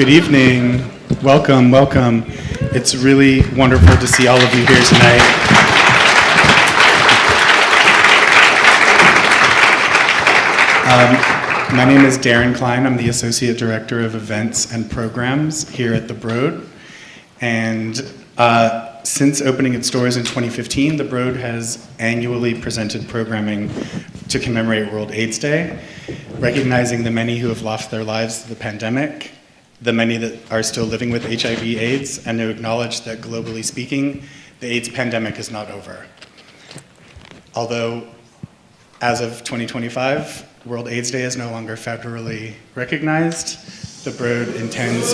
Good evening. Welcome, welcome. It's really wonderful to see all of you here tonight. My name is Darren Klein. I'm the Associate Director of Events and Programs here at the Broad. And since opening its doors in 2015, the Broad has annually presented programming to commemorate World AIDS Day, recognizing the many who have lost their lives to the pandemic, the many that are still living with HIV/AIDS, and to acknowledge that globally speaking, the AIDS pandemic is not over. Although, as of 2025, World AIDS Day is no longer federally recognized, the Broad intends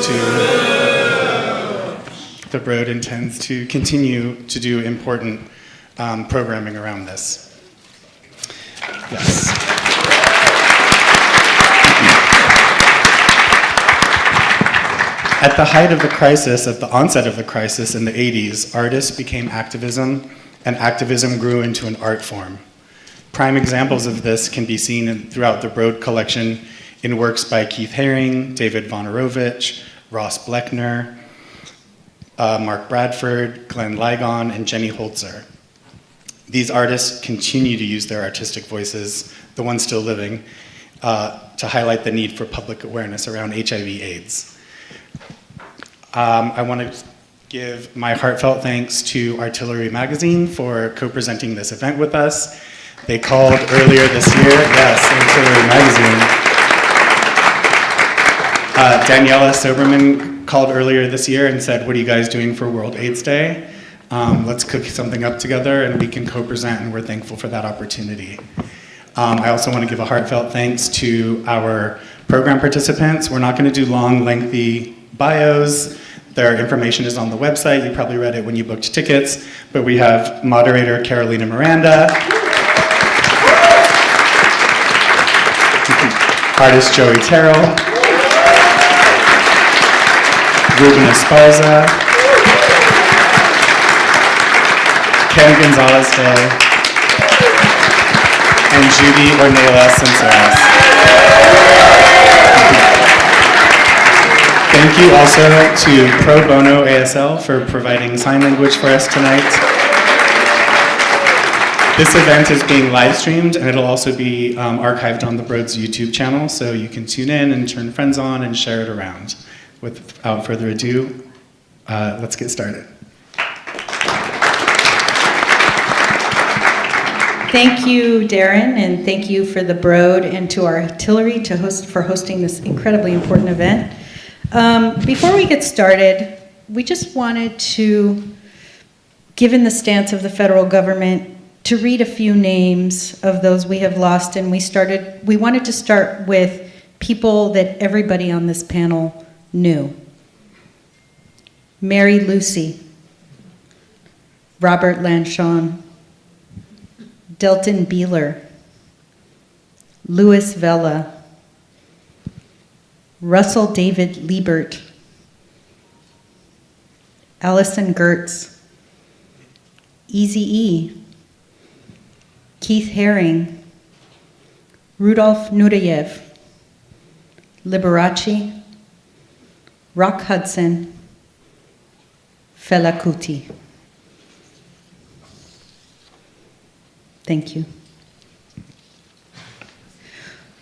to continue to do important programming around this. Yes. At the height of the crisis, at the onset of the crisis in the 80s, artists became activism, and activism grew into an art form. Prime examples of this can be seen throughout the Broad collection in works by Keith Haring, David Vonarovich, Ross Bleckner, Mark Bradford, Glenn Ligon, and Jenny Holzer. These artists continue to use their artistic voices, the ones still living, to highlight the need for public awareness around HIV/AIDS. I want to give my heartfelt thanks to Artillery Magazine for co-presenting this event with us. They called earlier this year, yes, Artillery Magazine. Daniela Soberman called earlier this year and said, "What are you guys doing for World AIDS Day? Let's cook something up together and we can co-present," and we're thankful for that opportunity. I also want to give a heartfelt thanks to our program participants. We're not going to do long, lengthy bios. Their information is on the website. You probably read it when you booked tickets, but we have moderator Carolina Miranda, artist Joey Terrill, Rubén Esparza, Ken Gonzales-Day, and Judy Ornelas Sisneros. Thank you also to Pro Bono ASL for providing sign language for us tonight. This event is being live streamed, and it'll also be archived on the Broad's YouTube channel, so you can tune in and turn friends on and share it around. Without further ado, let's get started. Thank you, Darren, and thank you for the Broad and to our Artillery for hosting this incredibly important event. Before we get started, we just wanted to, given the stance of the federal government, to read a few names of those we have lost, and we wanted to start with people that everybody on this panel knew. Mary Lucy, Robert Lanchon, Delton Beeler, Louis Vela, Russell David Liebert, Allison Gertz, Eazy-E, Keith Haring, Rudolph Nureyev, Liberace, Rock Hudson, Fela Kuti. Thank you.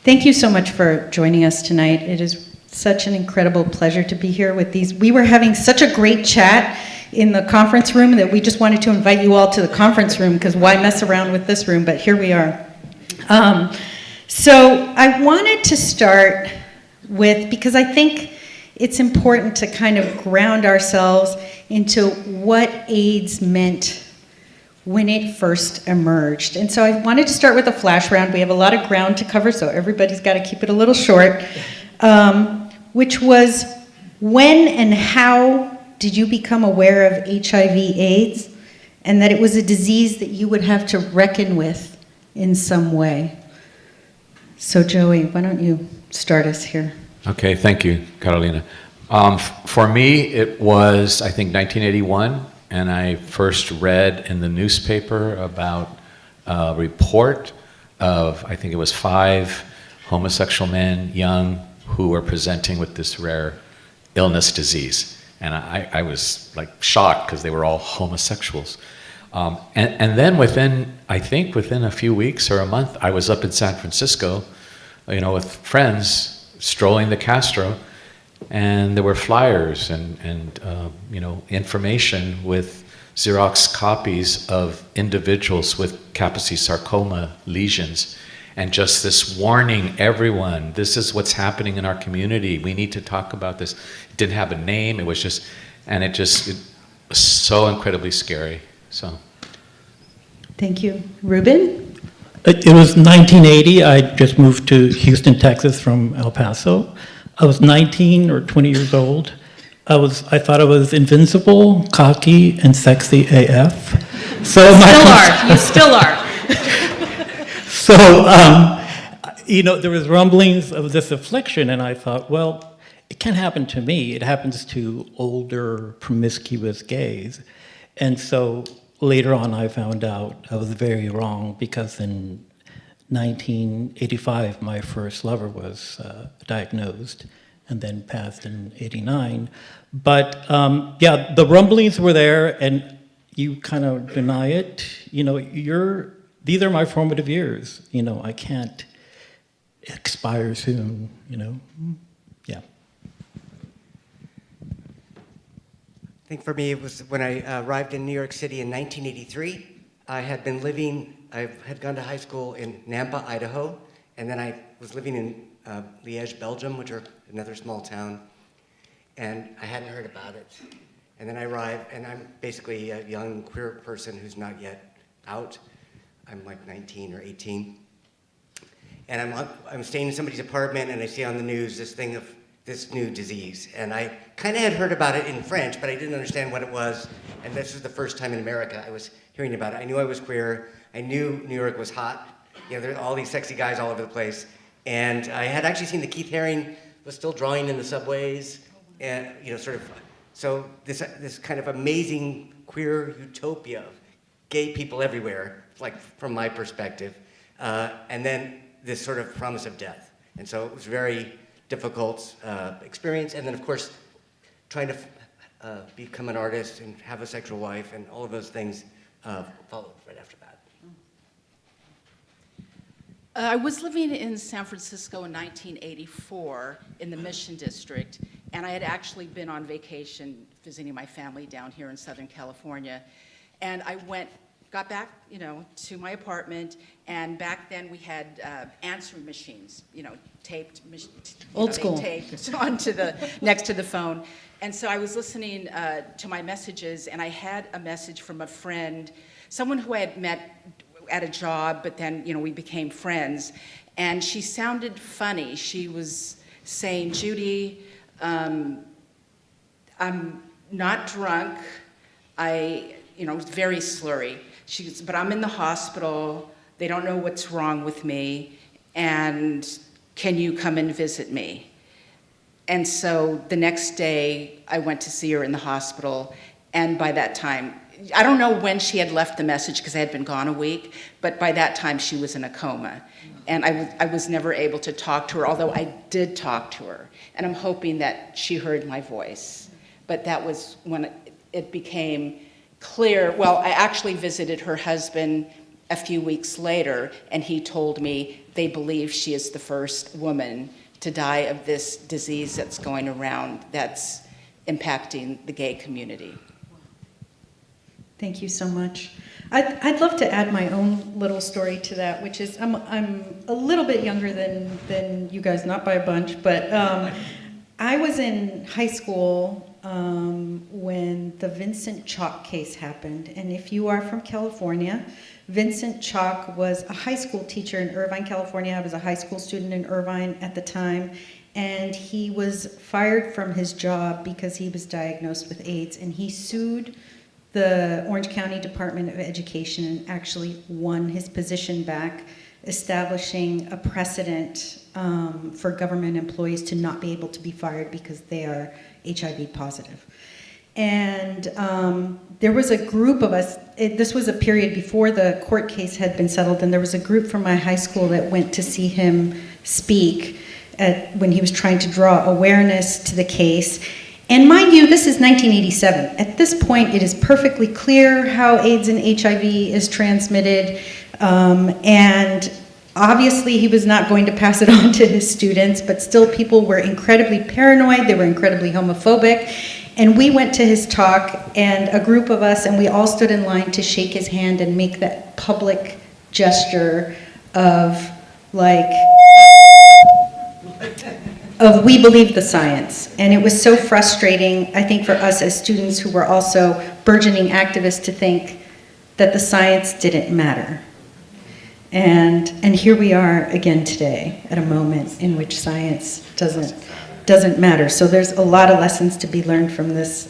Thank you so much for joining us tonight. It is such an incredible pleasure to be here with these. We were having such a great chat in the conference room that we just wanted to invite you all to the conference room, because why mess around with this room, but here we are. So I wanted to start with, because I think it's important to kind of ground ourselves into what AIDS meant when it first emerged. And so I wanted to start with a flash round. We have a lot of ground to cover, so everybody's got to keep it a little short, which was, when and how did you become aware of HIV/AIDS, and that it was a disease that you would have to reckon with in some way? So Joey, why don't you start us here? Okay, thank you, Carolina. For me, it was, I think, 1981, and I first read in the newspaper about a report of, I think it was 5 homosexual men, young, who were presenting with this rare illness, disease. And I was like shocked because they were all homosexuals. And then within a few weeks or a month, I was up in San Francisco, with friends strolling the Castro, and there were flyers and information with Xerox copies of individuals with Kaposi sarcoma lesions, and just this warning everyone, this is what's happening in our community, we need to talk about this. It didn't have a name, it was so incredibly scary. So. Thank you. Rubén? It was 1980. I just moved to Houston, Texas from El Paso. I was 19 or 20 years old. I thought I was invincible, cocky, and sexy AF. So You still are. So, there was rumblings of this affliction, and I thought, well, it can't happen to me. It happens to older, promiscuous gays. And so later on, I found out I was very wrong, because in 1985, my first lover was diagnosed and then passed in 89. But the rumblings were there, and you kind of deny it. These are my formative years. I can't expire soon, Yeah. I think for me, it was when I arrived in New York City in 1983. I had gone to high school in Nampa, Idaho, and then I was living in Liège, Belgium, which are another small town, and I hadn't heard about it. And then I arrived, and I'm basically a young queer person who's not yet out. I'm like 19 or 18. And I'm staying in somebody's apartment, and I see on the news this thing of this new disease. And I kind of had heard about it in French, but I didn't understand what it was. And this was the first time in America I was hearing about it. I knew I was queer. I knew New York was hot. There were all these sexy guys all over the place. And I had actually seen that Keith Haring was still drawing in the subways, and so this kind of amazing queer utopia of gay people everywhere, like from my perspective, and then this sort of promise of death. And so it was very difficult experience. And then, of course, trying to become an artist and have a sexual life and all of those things followed right after that. I was living in San Francisco in 1984 in the Mission District, and I had actually been on vacation visiting my family down here in Southern California. And I got back, to my apartment, and back then we had answering machines, taped, Old school. taped onto next to the phone. And so I was listening to my messages, and I had a message from a friend, someone who I had met at a job, but then, we became friends. And she sounded funny. She was saying, Judy, I'm not drunk. Very slurry. She goes, but I'm in the hospital. They don't know what's wrong with me. And can you come and visit me? And so the next day, I went to see her in the hospital. And by that time, I don't know when she had left the message because I had been gone a week, but by that time she was in a coma. And I was never able to talk to her, although I did talk to her. And I'm hoping that she heard my voice. But that was when it became clear. Well, I actually visited her husband a few weeks later, and he told me they believe she is the first woman to die of this disease that's going around that's impacting the gay community. Thank you so much. I'd love to add my own little story to that, which is I'm a little bit younger than you guys, not by a bunch, but I was in high school when the Vincent Chalk case happened. And if you are from California, Vincent Chalk was a high school teacher in Irvine, California. I was a high school student in Irvine at the time. And he was fired from his job because he was diagnosed with AIDS. And he sued the Orange County Department of Education and actually won his position back, establishing a precedent for government employees to not be able to be fired because they are HIV positive. And there was a group of us, this was a period before the court case had been settled, and there was a group from my high school that went to see him speak when he was trying to draw awareness to the case. And mind you, this is 1987. At this point, it is perfectly clear how AIDS and HIV is transmitted, and obviously he was not going to pass it on to his students, but still people were incredibly paranoid, they were incredibly homophobic, and we went to his talk, and a group of us, and we all stood in line to shake his hand and make that public gesture of we believe the science. And it was so frustrating, I think, for us as students who were also burgeoning activists to think that the science didn't matter. And here we are again today at a moment in which science doesn't matter. So there's a lot of lessons to be learned from this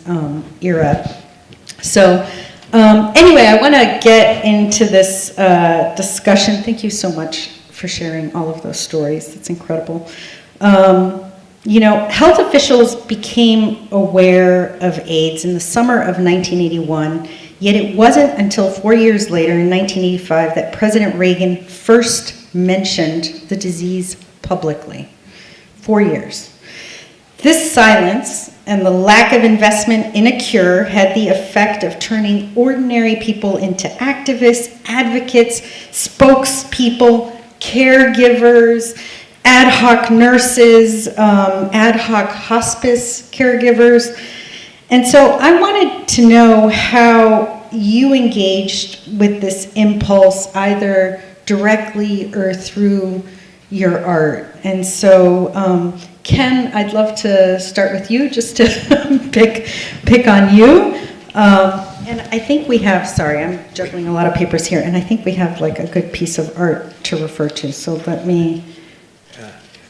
era. So anyway, I want to get into this discussion. Thank you so much for sharing all of those stories. It's incredible. Health officials became aware of AIDS in the summer of 1981, yet it wasn't until 4 years later, in 1985, that President Reagan first mentioned the disease publicly. 4 years. This silence and the lack of investment in a cure had the effect of turning ordinary people into activists, advocates, spokespeople, caregivers, ad hoc nurses, ad hoc hospice caregivers. And so I wanted to know how you engaged with this impulse, either directly or through your art. And so, Ken, I'd love to start with you, just to pick on you. And I think we have, sorry, I'm juggling a lot of papers here, and I think we have like a good piece of art to refer to, so let me...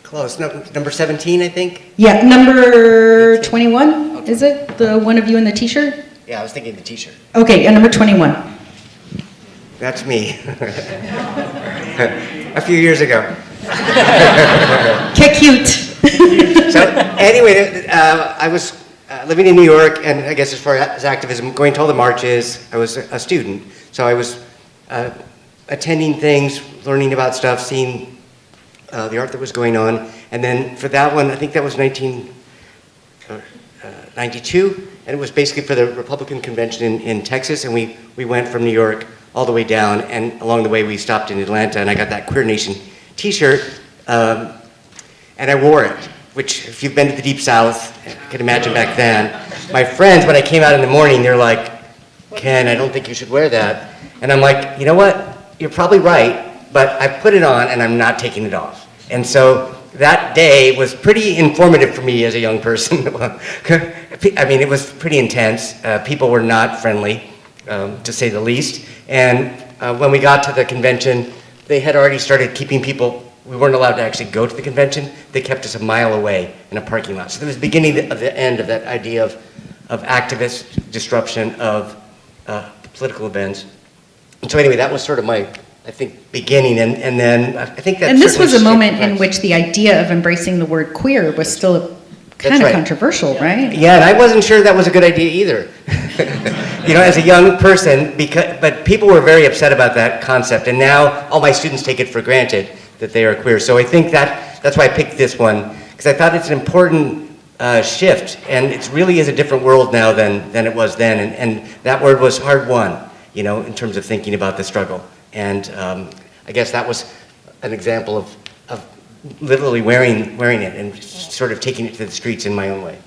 Close. No, number 17, I think? Yeah, number 21, is it? The one of you in the t-shirt? Yeah, I was thinking the t-shirt. Okay, and number 21. That's me. A few years ago. Get cute. So anyway, I was living in New York, and I guess as far as activism, going to all the marches. I was a student, so I was attending things, learning about stuff, seeing the art that was going on. And then for that one, I think that was 1992, and it was basically for the Republican convention in Texas, and we went from New York all the way down, and along the way we stopped in Atlanta, and I got that Queer Nation t-shirt, and I wore it, which if you've been to the Deep South, you can imagine back then, my friends, when I came out in the morning, they're like, Ken, I don't think you should wear that. And I'm like, you know what, you're probably right, but I put it on and I'm not taking it off. And so that day was pretty informative for me as a young person. I mean, it was pretty intense. People were not friendly, to say the least. And when we got to the convention, they had already started keeping people, we weren't allowed to actually go to the convention. They kept us a mile away in a parking lot. So it was the beginning of the end of that idea of activist disruption of political events. And so anyway, that was sort of my, I think, beginning, and then I think that. And this was a moment in which the idea of embracing the word queer was still kind of controversial, right? Yeah, and I wasn't sure that was a good idea either. As a young person, but people were very upset about that concept, and now all my students take it for granted that they are queer. So I think that's why I picked this one, because I thought it's an important shift, and it really is a different world now than it was then, and that word was hard won, in terms of thinking about the struggle. And I guess that was an example of literally wearing it and sort of taking it to the streets in my own way.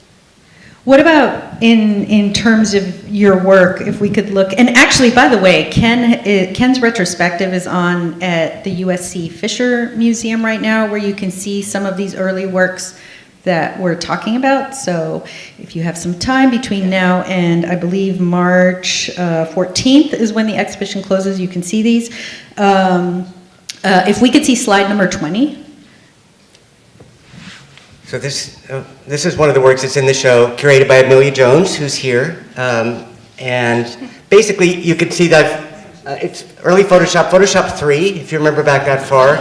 What about in terms of your work, if we could look, and actually, by the way, Ken's retrospective is on at the USC Fisher Museum right now, where you can see some of these early works that we're talking about. So if you have some time between now and I believe March 14th is when the exhibition closes, you can see these. If we could see slide number 20. So this is one of the works that's in the show, curated by Amelia Jones, who's here. And basically you could see that it's early Photoshop 3, if you remember back that far.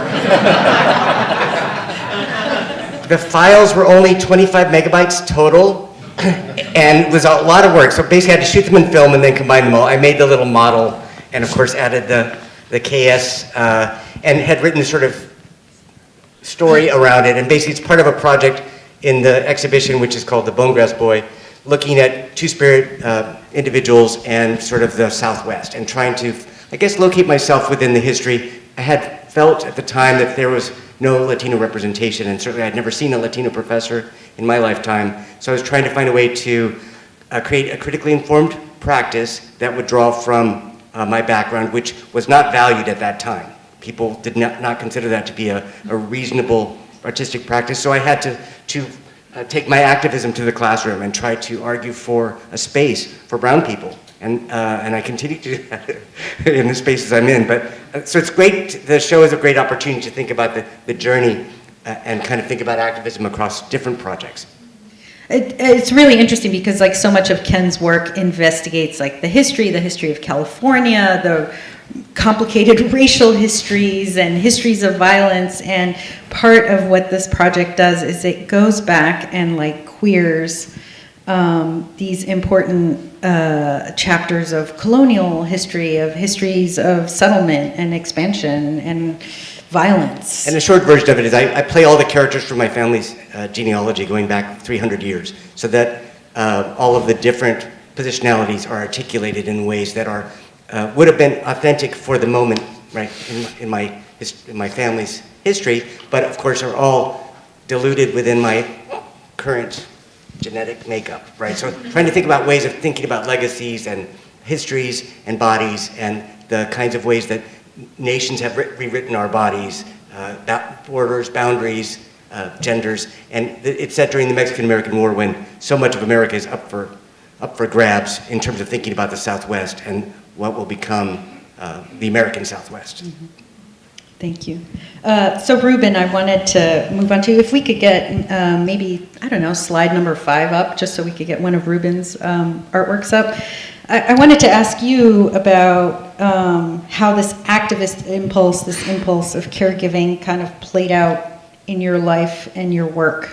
The files were only 25 megabytes total, and it was a lot of work. So basically I had to shoot them in film and then combine them all. I made the little model, and of course added the KS, and had written this sort of story around it. And basically it's part of a project in the exhibition, which is called The Bonegrass Boy, looking at Two-Spirit individuals and sort of the Southwest, and trying to, I guess, locate myself within the history. I had felt at the time that there was no Latino representation, and certainly I'd never seen a Latino professor in my lifetime. So I was trying to find a way to create a critically informed practice that would draw from my background, which was not valued at that time. People did not consider that to be a reasonable artistic practice. So I had to take my activism to the classroom and try to argue for a space for brown people. And I continue to do that in the spaces I'm in. But so it's great. The show is a great opportunity to think about the journey and kind of think about activism across different projects. It's really interesting because like so much of Ken's work investigates like the history of California, the complicated racial histories and histories of violence, and part of what this project does is it goes back and like queers these important chapters of colonial history, of histories of settlement and expansion and violence. And the short version of it is I play all the characters from my family's genealogy going back 300 years, so that all of the different positionalities are articulated in ways that are would have been authentic for the moment, right, in my family's history, but of course are all diluted within my current genetic makeup, right? So trying to think about ways of thinking about legacies and histories and bodies and the kinds of ways that nations have rewritten our bodies, borders, boundaries, genders, and it's set during the Mexican-American War when so much of America is up for grabs in terms of thinking about the Southwest and what will become the American Southwest. Mm-hmm. Thank you. So Rubén, I wanted to move on to, if we could get maybe, I don't know, slide number 5 up, just so we could get one of Rubén's artworks up. I wanted to ask you about how this activist impulse, this impulse of caregiving kind of played out in your life and your work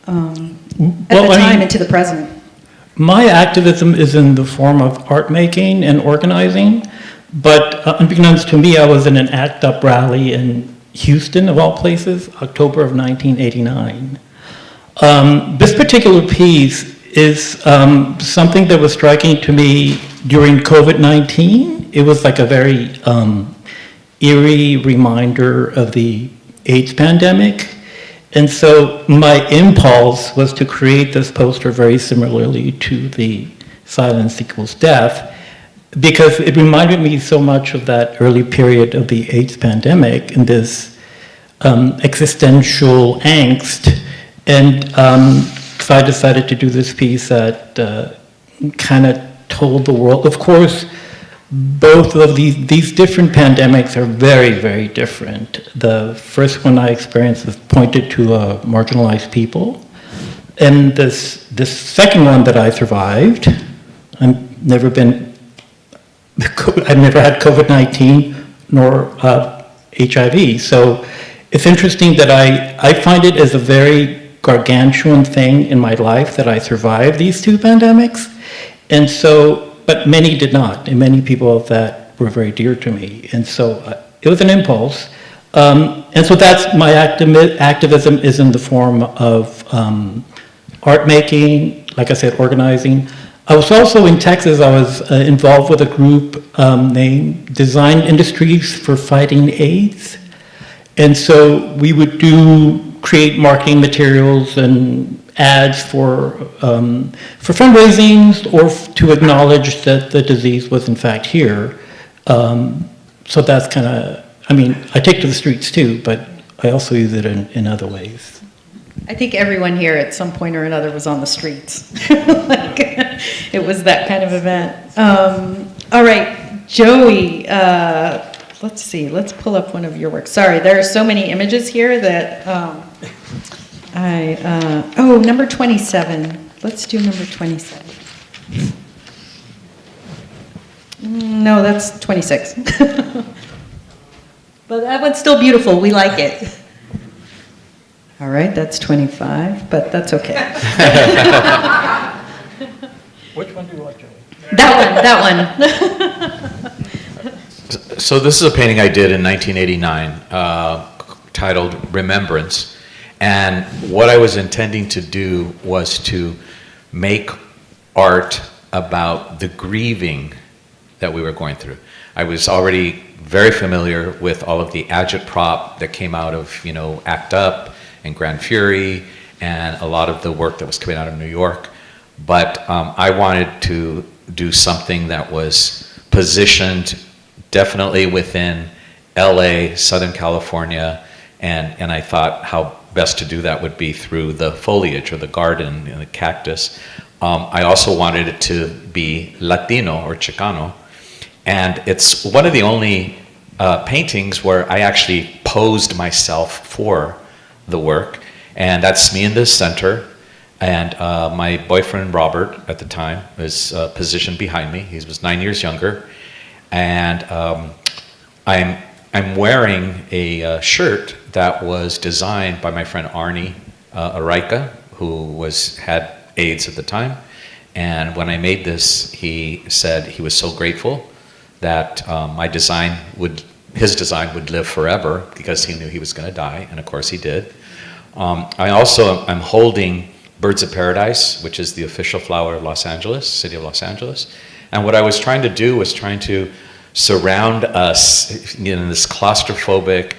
at the time and to the present. My activism is in the form of art making and organizing, but unbeknownst to me, I was in an ACT UP rally in Houston, of all places, October of 1989. This particular piece is something that was striking to me during COVID-19. It was like a very eerie reminder of the AIDS pandemic. And so my impulse was to create this poster very similarly to the Silence Equals Death, because it reminded me so much of that early period of the AIDS pandemic and this existential angst. And so I decided to do this piece that kind of told the world. Of course, both of these different pandemics are very, very different. The first one I experienced was pointed to marginalized people. And this second one that I survived, I've never had COVID-19 nor HIV. So it's interesting that I find it as a very gargantuan thing in my life that I survived these two pandemics. And so, but many did not, and many people that were very dear to me. And so it was an impulse. And so that's my activism is in the form of art making, like I said, organizing. I was also in Texas, I was involved with a group named Design Industries for Fighting AIDS. And so we would create marketing materials and ads for fundraisings or to acknowledge that the disease was in fact here. So that's kind of, I mean, I take to the streets too, but I also use it in other ways. I think everyone here at some point or another was on the streets. Like, it was that kind of event. All right, Joey, let's see, let's pull up one of your works. Sorry, there are so many images here that number 27. Let's do number 27. No, that's 26. But that one's still beautiful. We like it. All right, that's 25, but that's okay. Which one do you like, Joey? That one. So this is a painting I did in 1989 titled Remembrance. And what I was intending to do was to make art about the grieving that we were going through. I was already very familiar with all of the agitprop that came out of, ACT UP and Grand Fury and a lot of the work that was coming out of New York. But I wanted to do something that was positioned definitely within LA, Southern California, and I thought how best to do that would be through the foliage or the garden and the cactus. I also wanted it to be Latino or Chicano, and it's one of the only paintings where I actually posed myself for the work, and that's me in the center, and my boyfriend Robert at the time was positioned behind me. He was 9 years younger, and I'm wearing a shirt that was designed by my friend Arnie Araika, who had AIDS at the time. And when I made this, he said he was so grateful that his design would live forever because he knew he was going to die, and of course he did. I'm holding Birds of Paradise, which is the official flower of Los Angeles, city of Los Angeles. And what I was trying to do was trying to surround us in this claustrophobic,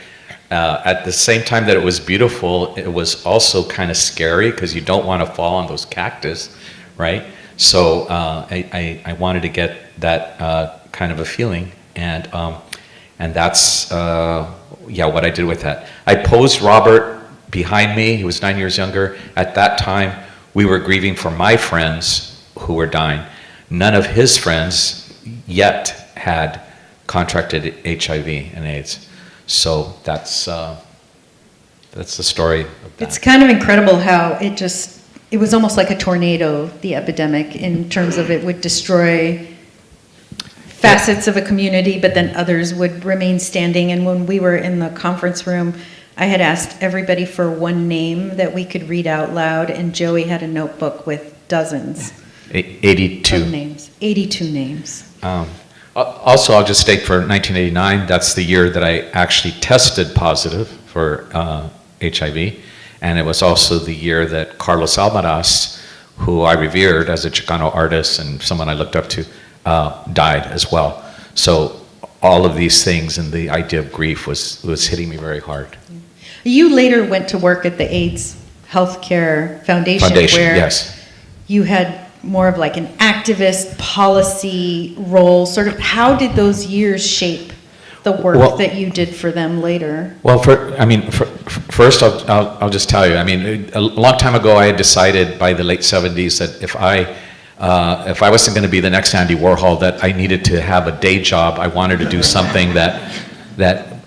at the same time that it was beautiful, it was also kind of scary because you don't want to fall on those cactus, right? So I wanted to get that kind of a feeling, and that's what I did with that. I posed Robert behind me. He was 9 years younger. At that time, we were grieving for my friends who were dying. None of his friends yet had contracted HIV and AIDS. So that's the story of that. It's kind of incredible how it was almost like a tornado, the epidemic, in terms of it would destroy facets of a community, but then others would remain standing. And when we were in the conference room, I had asked everybody for one name that we could read out loud, and Joey had a notebook with dozens 82 of names. 82 names. Also, I'll just state for 1989, that's the year that I actually tested positive for HIV, and it was also the year that Carlos Almaraz, who I revered as a Chicano artist and someone I looked up to, died as well. So all of these things and the idea of grief was hitting me very hard. You later went to work at the AIDS Healthcare Foundation where yes. you had more of like an activist policy role. Sort of, how did those years shape the work that you did for them later? Well, first I'll just tell you. I mean, a long time ago, I had decided by the late 70s that if I wasn't going to be the next Andy Warhol, that I needed to have a day job. I wanted to do something that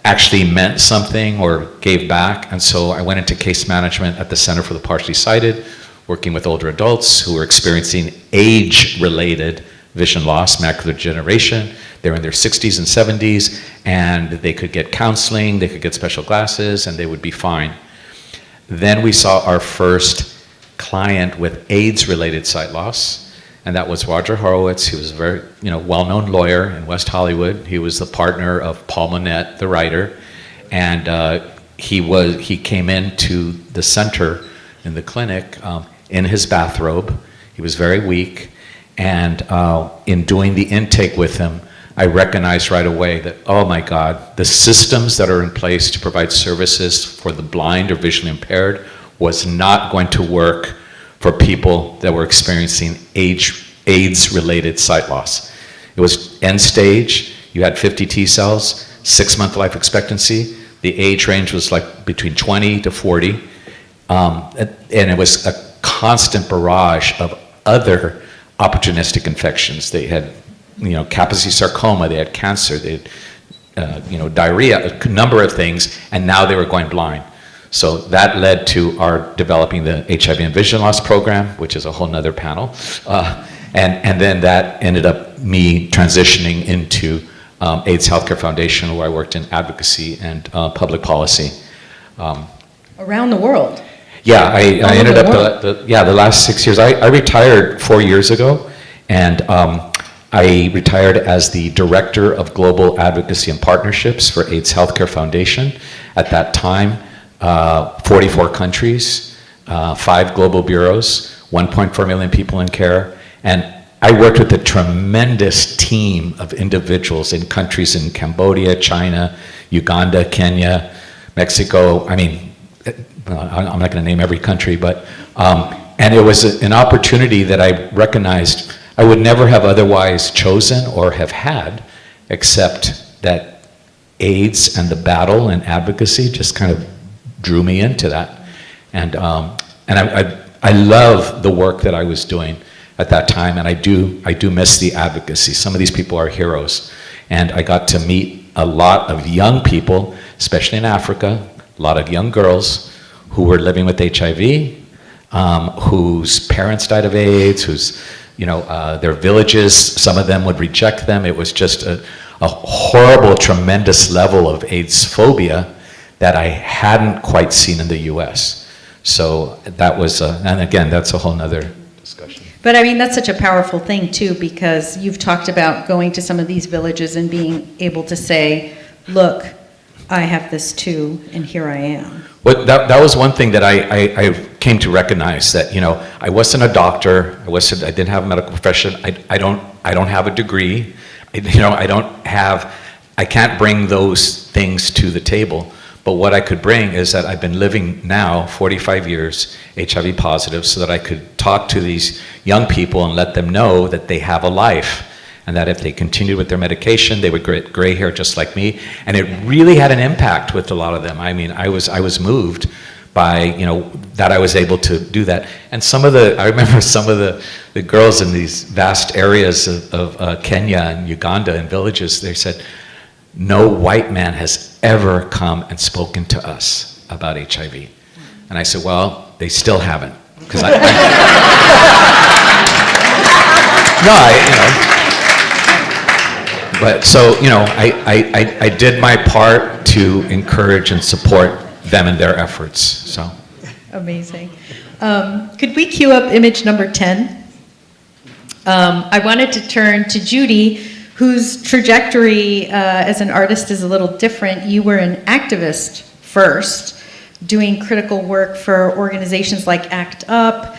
actually meant something or gave back. And so I went into case management at the Center for the Partially Sighted, working with older adults who were experiencing age-related vision loss, macular degeneration. They were in their 60s and 70s, and they could get counseling, they could get special glasses, and they would be fine. Then we saw our first client with AIDS-related sight loss, and that was Roger Horowitz. He was a very well-known lawyer in West Hollywood. He was the partner of Paul Monette, the writer, and he came into the center in the clinic in his bathrobe. He was very weak, and in doing the intake with him, I recognized right away that, oh my God, the systems that are in place to provide services for the blind or visually impaired was not going to work for people that were experiencing AIDS-related sight loss. It was end stage. You had 50 T cells, 6-month life expectancy. The age range was like between 20 to 40. And it was a constant barrage of other opportunistic infections. They had, Kaposi sarcoma, they had cancer, they had, diarrhea, a number of things, and now they were going blind. So that led to our developing the HIV and vision loss program, which is a whole nother panel. And then that ended up me transitioning into AIDS Healthcare Foundation, where I worked in advocacy and public policy. Around the world. Yeah, I ended up, the last 6 years. I retired 4 years ago, and I retired as the Director of Global Advocacy and Partnerships for AIDS Healthcare Foundation. At that time, 44 countries, 5 global bureaus, 1.4 million people in care, and I worked with a tremendous team of individuals in countries in Cambodia, China, Uganda, Kenya, Mexico. I mean, I'm not going to name every country, but, and it was an opportunity that I recognized I would never have otherwise chosen or have had, except that AIDS and the battle and advocacy just kind of drew me into that. And I love the work that I was doing at that time, and I do miss the advocacy. Some of these people are heroes, and I got to meet a lot of young people, especially in Africa, a lot of young girls who were living with HIV, whose parents died of AIDS, whose, their villages, some of them would reject them. It was just a horrible, tremendous level of AIDS phobia that I hadn't quite seen in the US. So that was, and again, that's a whole nother discussion. But I mean, that's such a powerful thing too, because you've talked about going to some of these villages and being able to say, look, I have this too, and here I am. Well, that was one thing that I came to recognize, that, I wasn't a doctor, I didn't have a medical profession, I don't have a degree, I can't bring those things to the table. But what I could bring is that I've been living now 45 years HIV positive, so that I could talk to these young people and let them know that they have a life, and that if they continued with their medication, they would get gray hair just like me. And it really had an impact with a lot of them. I mean, I was moved by, that I was able to do that. And I remember some of the girls in these vast areas of Kenya and Uganda and villages, they said, no white man has ever come and spoken to us about HIV. And I said, well, they still haven't. Because but so, I did my part to encourage and support them in their efforts, so. Amazing. Could we cue up image number 10? I wanted to turn to Judy, whose trajectory as an artist is a little different. You were an activist first, doing critical work for organizations like ACT UP.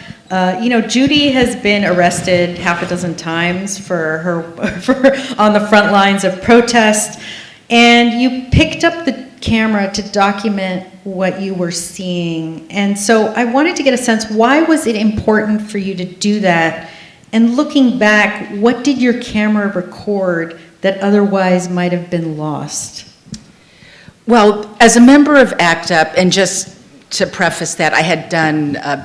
Judy has been arrested half a dozen times for on the front lines of protest, and you picked up the camera to document what you were seeing. And so I wanted to get a sense, why was it important for you to do that? And looking back, what did your camera record that otherwise might have been lost? Well, as a member of ACT UP, and just to preface that, I had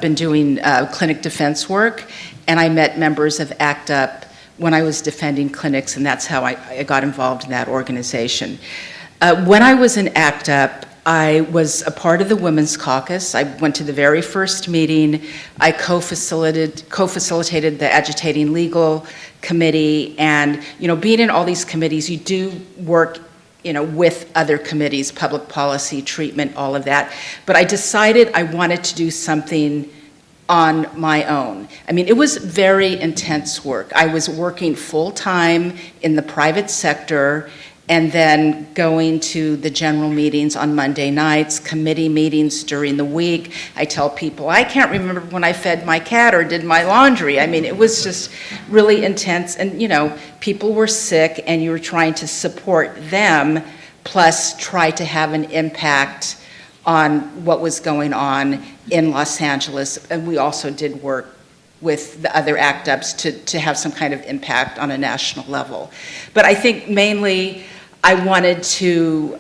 been doing clinic defense work, and I met members of ACT UP when I was defending clinics, and that's how I got involved in that organization. When I was in ACT UP, I was a part of the Women's Caucus. I went to the very first meeting. I co-facilitated the Agitating Legal Committee, and being in all these committees, you do work with other committees, public policy, treatment, all of that. But I decided I wanted to do something on my own. I mean, it was very intense work. I was working full-time in the private sector, and then going to the general meetings on Monday nights, committee meetings during the week. I tell people, I can't remember when I fed my cat or did my laundry. I mean, it was just really intense. And people were sick, and you were trying to support them, plus try to have an impact on what was going on in Los Angeles. And we also did work with the other ACT UPs to have some kind of impact on a national level. But I think mainly I wanted to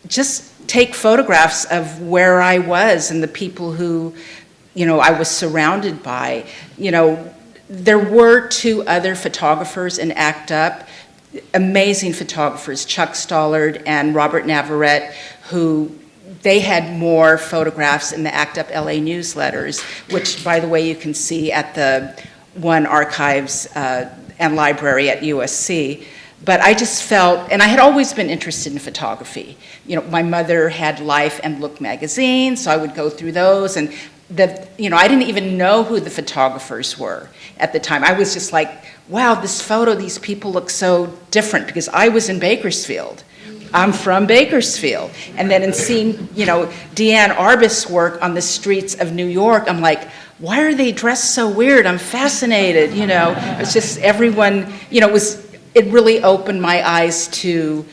just take photographs of where I was and the people who, I was surrounded by. There were two other photographers in ACT UP, amazing photographers, Chuck Stollard and Robert Navarrete, who they had more photographs in the ACT UP LA newsletters, which, by the way, you can see at the One Archives and Library at USC. But I just felt, and I had always been interested in photography. My mother had Life and Look magazines, so I would go through those, and I didn't even know who the photographers were at the time. I was just like, wow, this photo, these people look so different, because I was in Bakersfield. I'm from Bakersfield. And then in seeing, Deanne Arbus' work on the streets of New York, I'm like, why are they dressed so weird? I'm fascinated, you know. It's just everyone, you know, it really opened my eyes to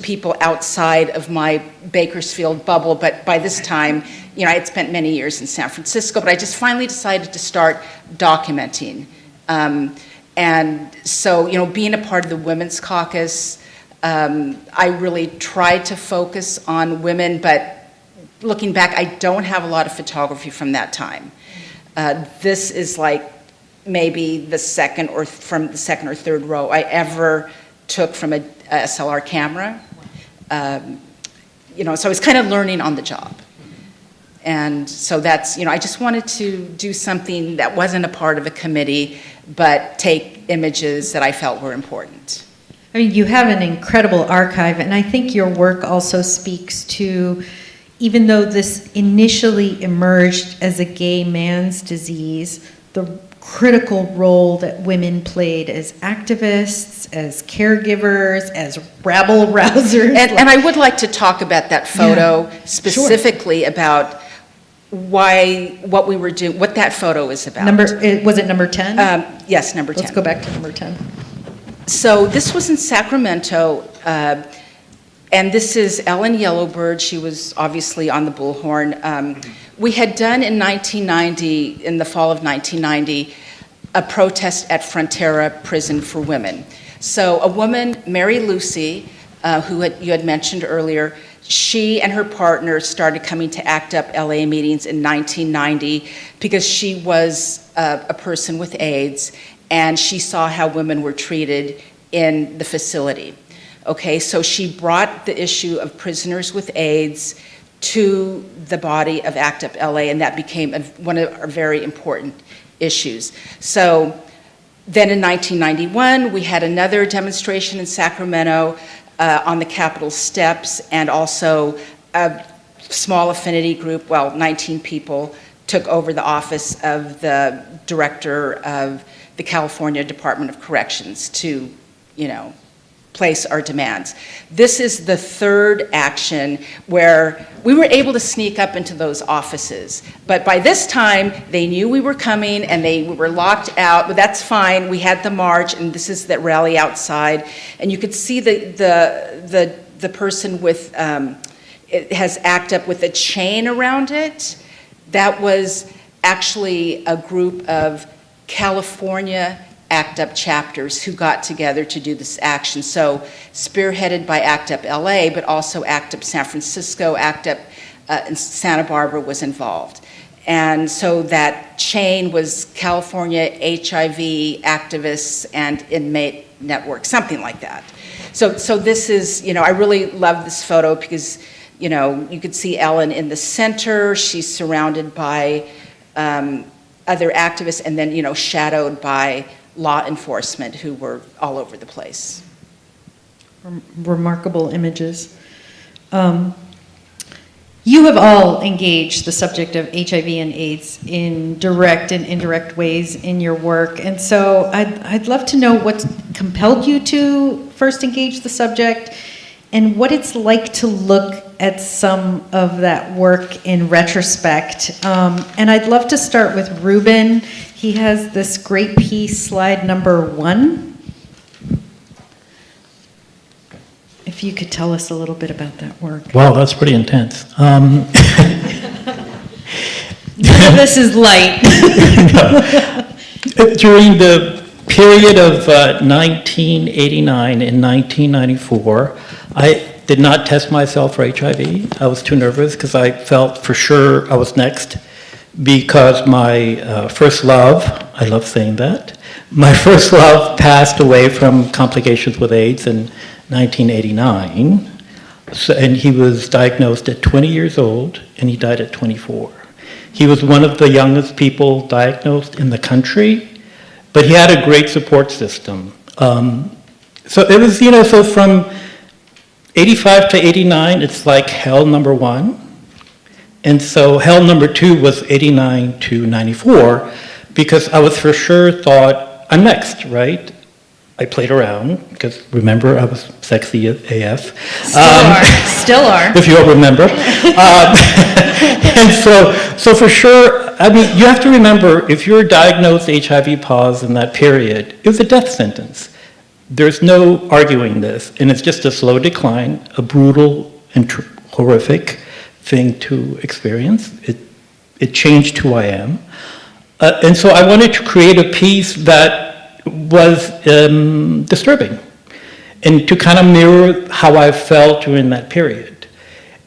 people outside of my Bakersfield bubble. But by this time, you know, I had spent many years in San Francisco, but I just finally decided to start documenting. And so, you know, being a part of the Women's Caucus, I really tried to focus on women, but looking back, I don't have a lot of photography from that time. This is like maybe the second or third row I ever took from a SLR camera. You know, so I was kind of learning on the job. And so that's, you know, I just wanted to do something that wasn't a part of a committee, but take images that I felt were important. I mean, you have an incredible archive, and I think your work also speaks to, even though this initially emerged as a gay man's disease, the critical role that women played as activists, as caregivers, as rabble-rousers. And I would like to talk about that photo specifically, about what we were doing, what that photo is about. Was it number 10? Yes, number 10. Let's go back to number 10. So this was in Sacramento, and this is Ellen Yellowbird. She was obviously on the bullhorn. We had done in 1990, in the fall of 1990, a protest at Frontera Prison for Women. So a woman, Mary Lucy, who you had mentioned earlier, she and her partner started coming to ACT UP LA meetings in 1990 because she was a person with AIDS, and she saw how women were treated in the facility. Okay, so she brought the issue of prisoners with AIDS to the body of ACT UP LA, and that became one of our very important issues. So then in 1991, we had another demonstration in Sacramento on the Capitol steps, and also a small affinity group, 19 people, took over the office of the director of the California Department of Corrections to, you know, place our demands. This is the third action where we were able to sneak up into those offices. But by this time, they knew we were coming and we were locked out, but that's fine. We had the march, and this is that rally outside. And you could see the person with, it has ACT UP with a chain around it. That was actually a group of California ACT UP chapters who got together to do this action. So spearheaded by ACT UP LA, but also ACT UP San Francisco, ACT UP in Santa Barbara was involved. And so that chain was California HIV activists and inmate network, something like that. So this is, you know, I really love this photo because, you know, you could see Ellen in the center. She's surrounded by other activists, and then, you know, shadowed by law enforcement who were all over the place. Remarkable images. You have all engaged the subject of HIV and AIDS in direct and indirect ways in your work, and so I'd love to know what compelled you to first engage the subject, and what it's like to look at some of that work in retrospect. And I'd love to start with Rubén. He has this great piece, slide number 1. If you could tell us a little bit about that work. Wow, that's pretty intense. None of this is light. During the period of 1989 and 1994, I did not test myself for HIV. I was too nervous because I felt for sure I was next, because my first love, I love saying that, my first love passed away from complications with AIDS in 1989. So, and he was diagnosed at 20 years old, and he died at 24. He was one of the youngest people diagnosed in the country, but he had a great support system. So it was, you know, so from 85 to 89, it's like hell number 1. And so hell number 2 was 89 to 94, because I was for sure thought, I'm next, right? I played around, because remember, I was sexy AF. Still are. If you all remember. And so for sure, I mean, you have to remember, if you're diagnosed HIV-positive in that period, it was a death sentence. There's no arguing this, and it's just a slow decline, a brutal and horrific thing to experience. It changed who I am. And so I wanted to create a piece that was disturbing and to kind of mirror how I felt during that period.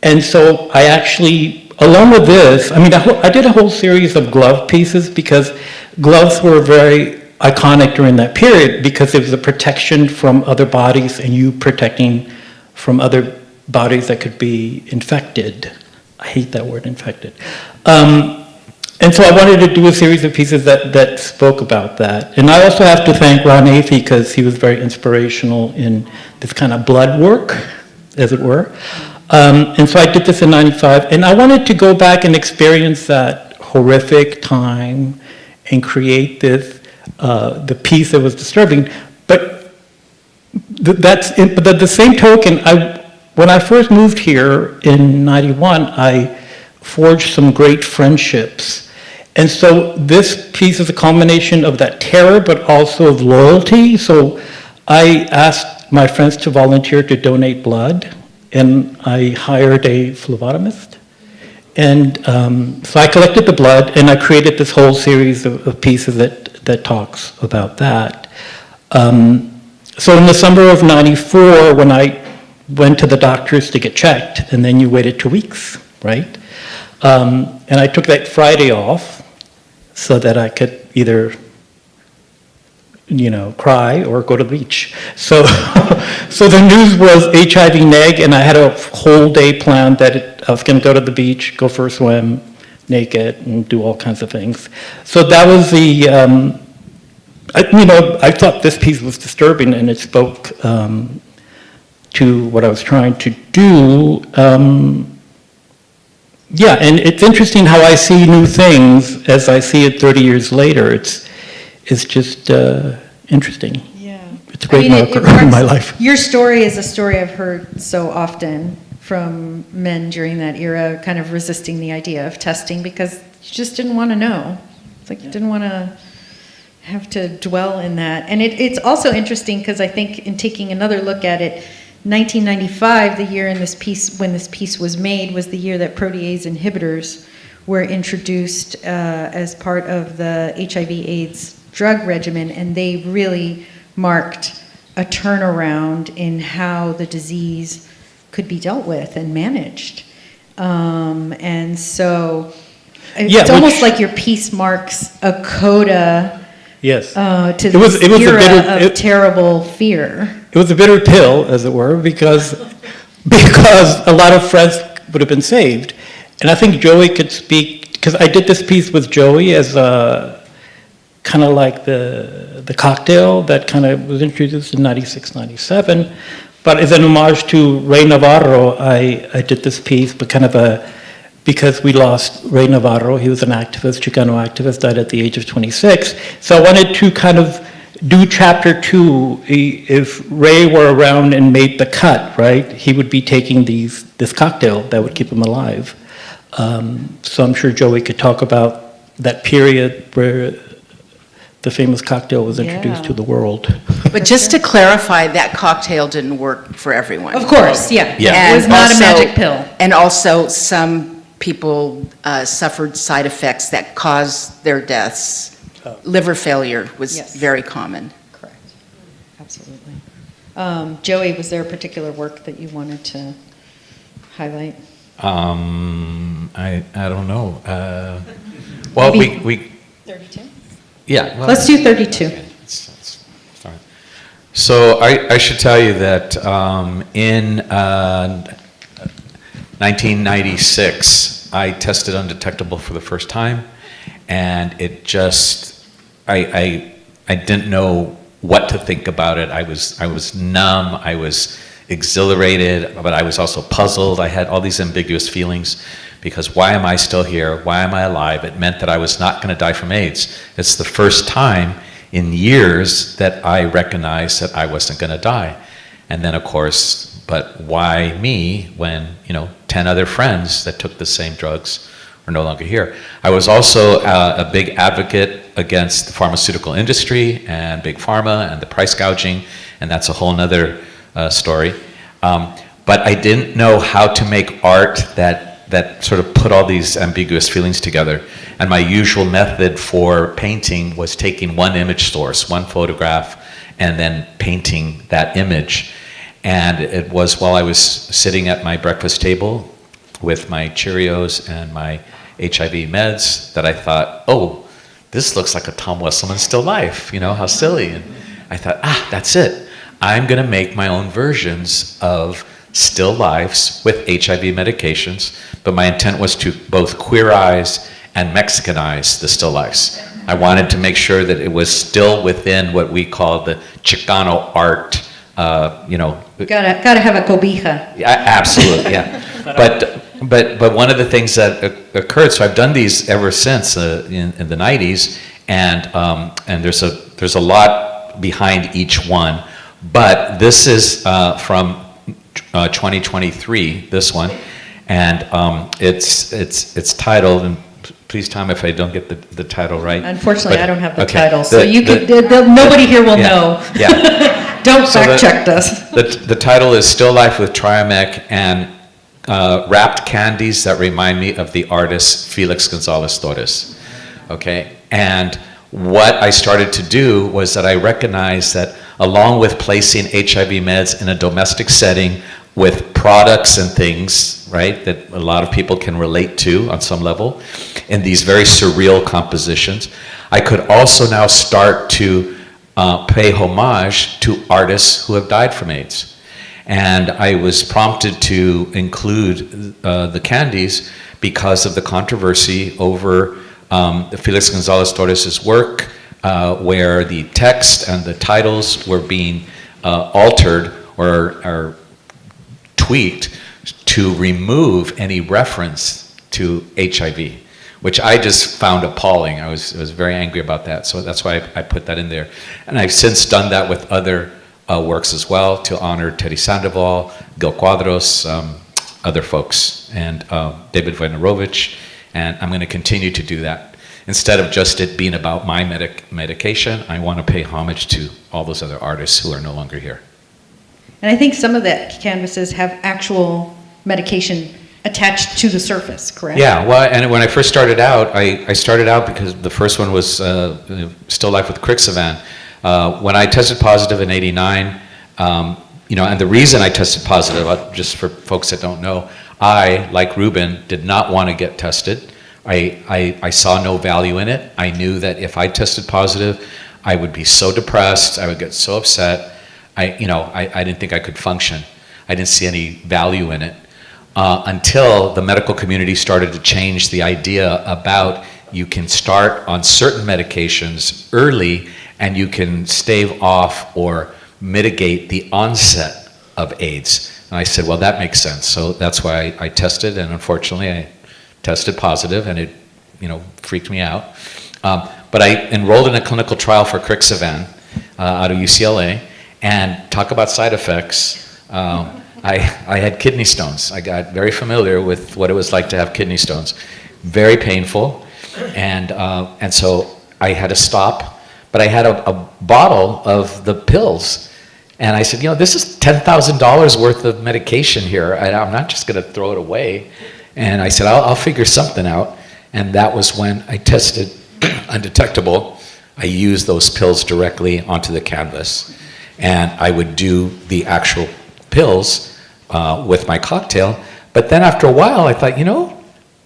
And so I actually, along with this, I mean, I did a whole series of glove pieces because gloves were very iconic during that period because it was a protection from other bodies and you protecting from other bodies that could be infected. I hate that word, infected. And so I wanted to do a series of pieces that spoke about that. And I also have to thank Ron Athey because he was very inspirational in this kind of blood work, as it were. And so I did this in '95, and I wanted to go back and experience that horrific time and create this, the piece that was disturbing. But but at the same token, when I first moved here in '91, I forged some great friendships. And so this piece is a culmination of that terror, but also of loyalty. So I asked my friends to volunteer to donate blood, and I hired a phlebotomist. And so I collected the blood, and I created this whole series of pieces that talks about that. So in the summer of '94, when I went to the doctors to get checked, and then you waited 2 weeks, right? And I took that Friday off so that I could either, cry or go to the beach. So, so the news was HIV neg, and I had a whole day planned that I was going to go to the beach, go for a swim, naked, and do all kinds of things. So that was the, I thought this piece was disturbing, and it spoke to what I was trying to do. Yeah, and it's interesting how I see new things as I see it 30 years later. It's just interesting. Yeah. It's a great marker in my life. Your story is a story I've heard so often from men during that era, kind of resisting the idea of testing because you just didn't want to know. It's like you didn't want to have to dwell in that. And it's also interesting because I think in taking another look at it, 1995, the year in this piece when this piece was made, was the year that protease inhibitors were introduced as part of the HIV/AIDS drug regimen, and they really marked a turnaround in how the disease could be dealt with and managed. And so it's almost like your piece marks a coda. Yes. To this era of terrible fear. It was a bitter pill, as it were, because a lot of friends would have been saved. And I think Joey could speak, because I did this piece with Joey as kind of like the cocktail that kind of was introduced in '96, '97. But as an homage to Ray Navarro, I did this piece, but kind of because we lost Ray Navarro. He was an activist, Chicano activist, died at the age of 26. So I wanted to kind of do chapter 2. If Ray were around and made the cut, right, he would be taking this cocktail that would keep him alive. So I'm sure Joey could talk about that period where the famous cocktail was introduced to the world. But just to clarify, that cocktail didn't work for everyone. Of course, yeah. And It was not a also- magic pill. And also, some people suffered side effects that caused their deaths. Liver failure was Yes. very common. Correct. Absolutely. Joey, was there a particular work that you wanted to highlight? I don't know. Well, Maybe- we 32? yeah. Well, Let's do 32. okay, that's fine. So I should tell you that in 1996, I tested undetectable for the first time, and it just, I didn't know what to think about it. I was numb, I was exhilarated, but I was also puzzled. I had all these ambiguous feelings because why am I still here? Why am I alive? It meant that I was not going to die from AIDS. It's the first time in years that I recognized that I wasn't going to die. And then, of course, but why me when, 10 other friends that took the same drugs are no longer here. I was also a big advocate against the pharmaceutical industry and big pharma and the price gouging, and that's a whole nother story. But I didn't know how to make art that sort of put all these ambiguous feelings together. And my usual method for painting was taking one image source, one photograph, and then painting that image. And it was while I was sitting at my breakfast table with my Cheerios and my HIV meds that I thought, oh, this looks like a Tom Wesselman still life, you know, how silly. And I thought, that's it. I'm gonna make my own versions of still lifes with HIV medications, but my intent was to both queerize and Mexicanize the still lifes. I wanted to make sure that it was still within what we call the Chicano art, you know. Gotta have a cobija. Yeah, absolutely, yeah. But one of the things that occurred, so I've done these ever since in the 90s, and there's a lot behind each one, but this is from 2023, this one, and it's titled, and please tell me if I don't get the title right. Unfortunately, I don't have the okay. title, so nobody here will know. Yeah. Don't fact check us. The title is Still Life with Triamec and Wrapped Candies That Remind Me of the Artist Felix Gonzalez Torres. Okay, and what I started to do was that I recognized that along with placing HIV meds in a domestic setting with products and things, right, that a lot of people can relate to on some level, in these very surreal compositions, I could also now start to pay homage to artists who have died from AIDS. And I was prompted to include the candies because of the controversy over Felix Gonzalez Torres' work, where the text and the titles were being altered or tweaked to remove any reference to HIV, which I just found appalling. I was very angry about that, so that's why I put that in there. And I've since done that with other works as well to honor Teddy Sandoval, Gil Cuadros, other folks, and David Wojnarowicz, and I'm going to continue to do that. Instead of just it being about my medication, I want to pay homage to all those other artists who are no longer here. And I think some of the canvases have actual medication attached to the surface, correct? Yeah, well, and when I first started out, I started out because the first one was Still Life with Crixivan. When I tested positive in '89, you know, and the reason I tested positive, just for folks that don't know, I, like Rubén, did not want to get tested. I saw no value in it. I knew that if I tested positive, I would be so depressed, I would get so upset. I didn't think I could function. I didn't see any value in it until the medical community started to change the idea about you can start on certain medications early and you can stave off or mitigate the onset of AIDS. And I said, well, that makes sense. So that's why I tested, and unfortunately I tested positive, and it, freaked me out. But I enrolled in a clinical trial for Crixivan out of UCLA, and talk about side effects. I had kidney stones. I got very familiar with what it was like to have kidney stones. Very painful, and so I had to stop. But I had a bottle of the pills, and I said, this is $10,000 worth of medication here, and I'm not just going to throw it away. And I said, I'll figure something out. And that was when I tested undetectable. I used those pills directly onto the canvas. And I would do the actual pills with my cocktail. But then after a while, I thought,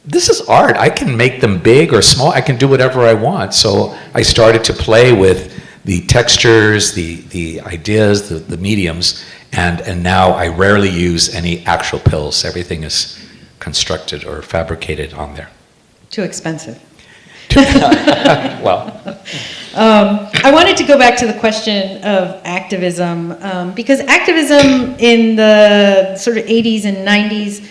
this is art. I can make them big or small. I can do whatever I want. So I started to play with the textures, the ideas, the mediums. And now I rarely use any actual pills. Everything is constructed or fabricated on there. Too expensive. Well. I wanted to go back to the question of activism, because activism in the sort of 80s and 90s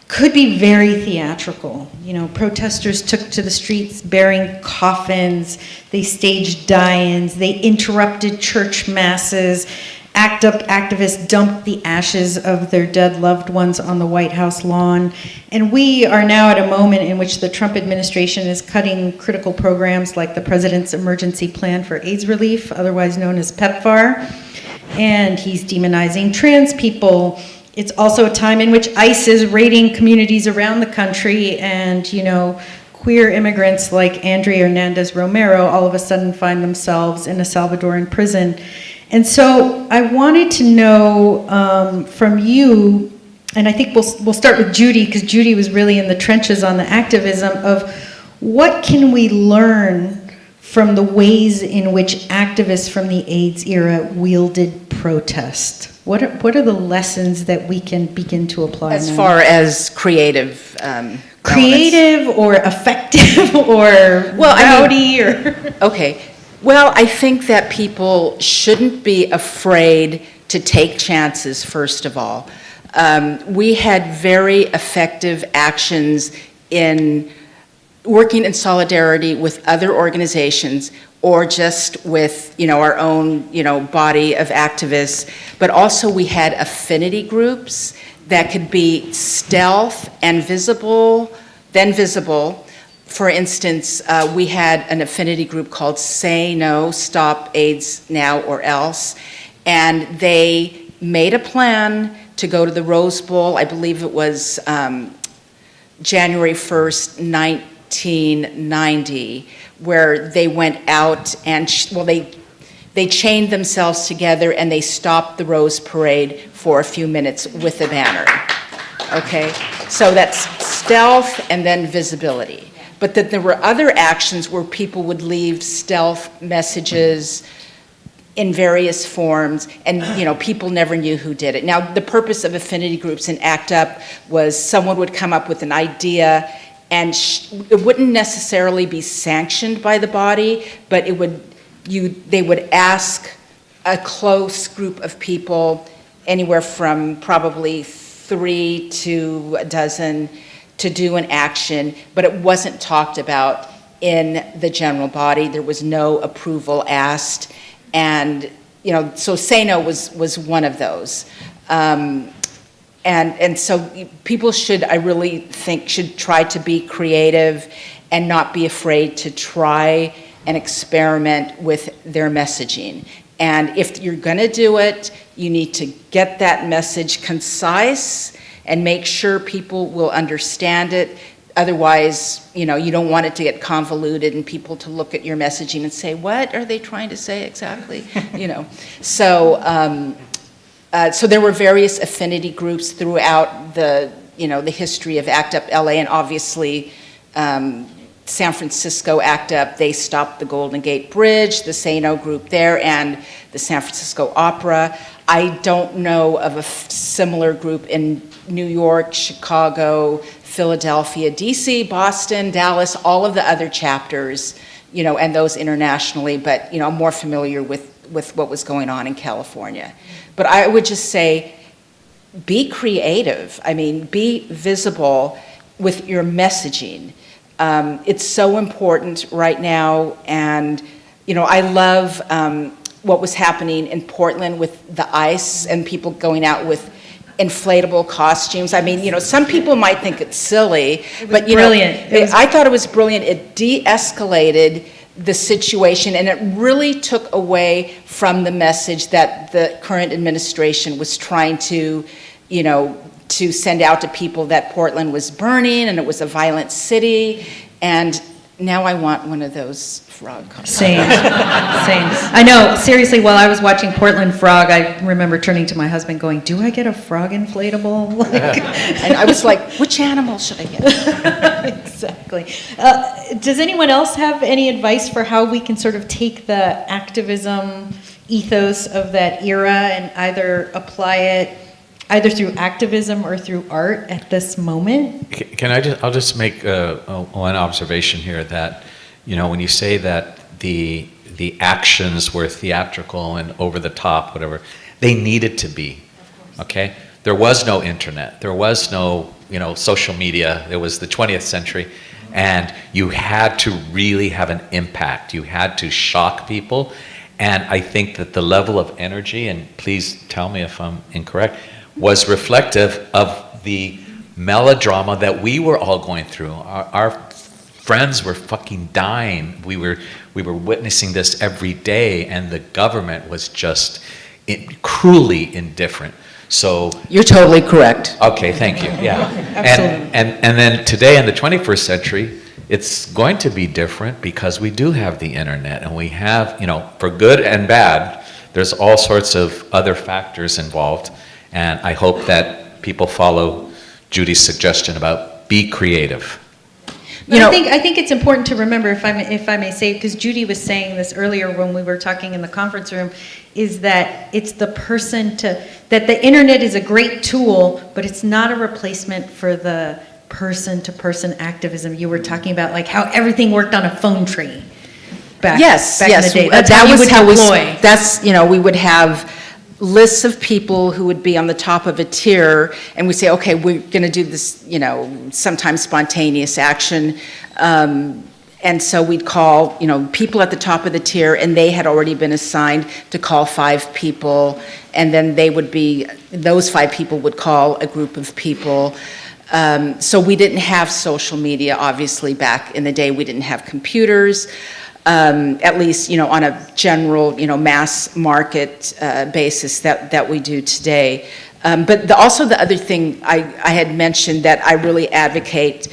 could be very theatrical. Protesters took to the streets bearing coffins, they staged die-ins, they interrupted church masses, ACT UP activists dumped the ashes of their dead loved ones on the White House lawn. And we are now at a moment in which the Trump administration is cutting critical programs like the President's Emergency Plan for AIDS Relief, otherwise known as PEPFAR. And he's demonizing trans people. It's also a time in which ICE is raiding communities around the country, and, you know, queer immigrants like Andrea Hernandez Romero all of a sudden find themselves in a Salvadoran prison. And so I wanted to know from you, and I think we'll start with Judy, because Judy was really in the trenches on the activism of what can we learn from the ways in which activists from the AIDS era wielded protest? What are the lessons that we can begin to apply As now? far as creative elements. Creative or effective or Well, I rowdy mean- or... Okay. Well, I think that people shouldn't be afraid to take chances, first of all. We had very effective actions in working in solidarity with other organizations or just with, you know, our own, you know, body of activists. But also we had affinity groups that could be stealth and visible, then visible. For instance, we had an affinity group called Say No, Stop AIDS Now or Else, and they made a plan to go to the Rose Bowl. I believe it was January 1st, 1990, where they went out and, they chained themselves together and they stopped the Rose Parade for a few minutes with a banner. Okay, so that's stealth and then visibility. But that there were other actions where people would leave stealth messages in various forms, and, you know, people never knew who did it. Now, the purpose of affinity groups in ACT UP was someone would come up with an idea, and it wouldn't necessarily be sanctioned by the body, but they would ask a close group of people, anywhere from probably 3 to a dozen, to do an action, but it wasn't talked about in the general body. There was no approval asked, and, you know, so Say No was one of those. And so people should, I really think, should try to be creative and not be afraid to try and experiment with their messaging. And if you're gonna do it, you need to get that message concise and make sure people will understand it. Otherwise, you know, you don't want it to get convoluted and people to look at your messaging and say, what are they trying to say exactly? You know, so so there were various affinity groups throughout the, you know, the history of ACT UP LA, and obviously San Francisco ACT UP, they stopped the Golden Gate Bridge, the Say No group there, and the San Francisco Opera. I don't know of a similar group in New York, Chicago, Philadelphia, DC, Boston, Dallas, all of the other chapters, you know, and those internationally, but, you know, I'm more familiar with what was going on in California. But I would just say, be creative. I mean, be visible with your messaging. It's so important right now, and, you know, I love what was happening in Portland with the ice and people going out with inflatable costumes. I mean, you know, some people might think it's silly, but, you brilliant. know, I thought it was brilliant. It de-escalated the situation, and it really took away from the message that the current administration was trying to, you know, to send out to people that Portland was burning and it was a violent city. And now I want one of those frog costumes. Same. I know, seriously, while I was watching Portland Frog, I remember turning to my husband going, do I get a frog inflatable? And I was like, which animal should I get? Exactly. Does anyone else have any advice for how we can sort of take the activism ethos of that era and either apply it either through activism or through art at this moment? I'll just make one observation here that, you know, when you say that the actions were theatrical and over the top, whatever, they needed to be, okay? There was no internet. There was no, you know, social media. It was the 20th century. And you had to really have an impact. You had to shock people. And I think that the level of energy, and please tell me if I'm incorrect, was reflective of the melodrama that we were all going through. Our friends were fucking dying. We were witnessing this every day, and the government was just cruelly indifferent. So You're totally correct. okay, thank you. Yeah, Absolutely. and then today in the 21st century, it's going to be different because we do have the internet, and we have, you know, for good and bad, there's all sorts of other factors involved, and I hope that people follow Judy's suggestion about be creative. But You know- I think it's important to remember, if I may say, because Judy was saying this earlier when we were talking in the conference room, is that it's the person that the internet is a great tool, but it's not a replacement for the person-to-person activism. You were talking about like how everything worked on a phone tree back Yes, in yes. the day. That's that how you was would how deploy. that's, you know, we would have lists of people who would be on the top of a tier, and we say, okay, we're going to do this, you know, sometimes spontaneous action. And so we'd call, you know, people at the top of the tier, and they had already been assigned to call 5 people, and then those 5 people would call a group of people. So we didn't have social media, obviously, back in the day. We didn't have computers, at least, you know, on a general, you know, mass market basis that we do today. But also the other thing I had mentioned that I really advocate,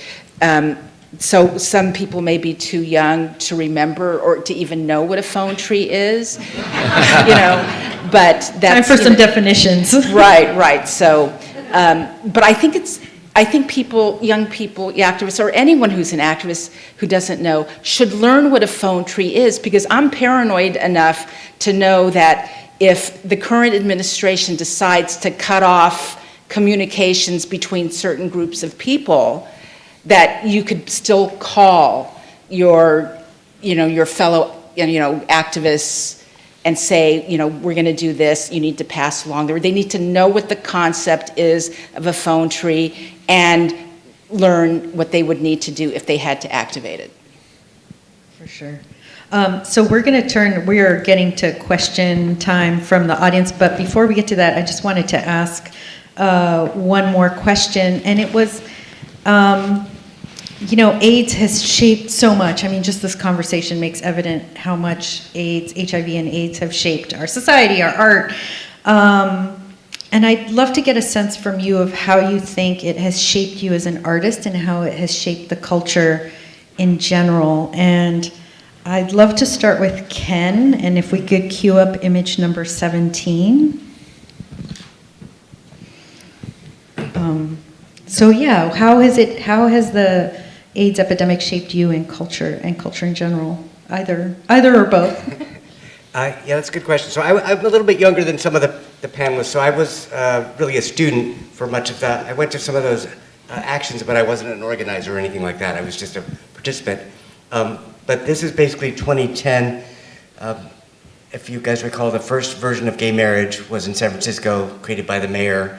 so some people may be too young to remember or to even know what a phone tree is, you know, but that's... Time for some definitions. Right. So, but I think people, young people, activists, or anyone who's an activist who doesn't know, should learn what a phone tree is, because I'm paranoid enough to know that if the current administration decides to cut off communications between certain groups of people, that you could still call your fellow, activists and say, you know, we're going to do this, you need to pass along. They need to know what the concept is of a phone tree and learn what they would need to do if they had to activate it. For sure. So we are getting to question time from the audience, but before we get to that, I just wanted to ask one more question, and it was, you know, AIDS has shaped so much. I mean, just this conversation makes evident how much HIV and AIDS have shaped our society, our art. And I'd love to get a sense from you of how you think it has shaped you as an artist and how it has shaped the culture in general. And I'd love to start with Ken, and if we could cue up image number 17. So yeah, how has the AIDS epidemic shaped you and culture in general? Either or both. Yeah, that's a good question. So I'm a little bit younger than some of the panelists, so I was really a student for much of that. I went to some of those actions, but I wasn't an organizer or anything like that. I was just a participant. But this is basically 2010. If you guys recall, the first version of gay marriage was in San Francisco, created by the mayor,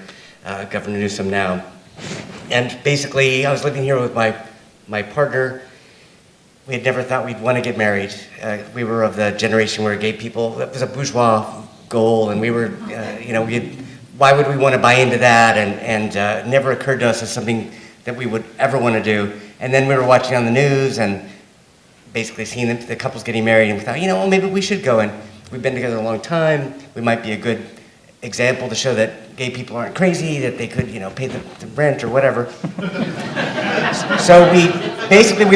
Governor Newsom now. And basically, I was living here with my partner. We had never thought we'd want to get married. We were of the generation where gay people, that was a bourgeois goal, and we were, why would we want to buy into that? And it never occurred to us as something that we would ever want to do. And then we were watching on the news and basically seeing the couples getting married, and we thought, well, maybe we should go. And we've been together a long time. We might be a good example to show that gay people aren't crazy, that they could, pay the rent or whatever. So we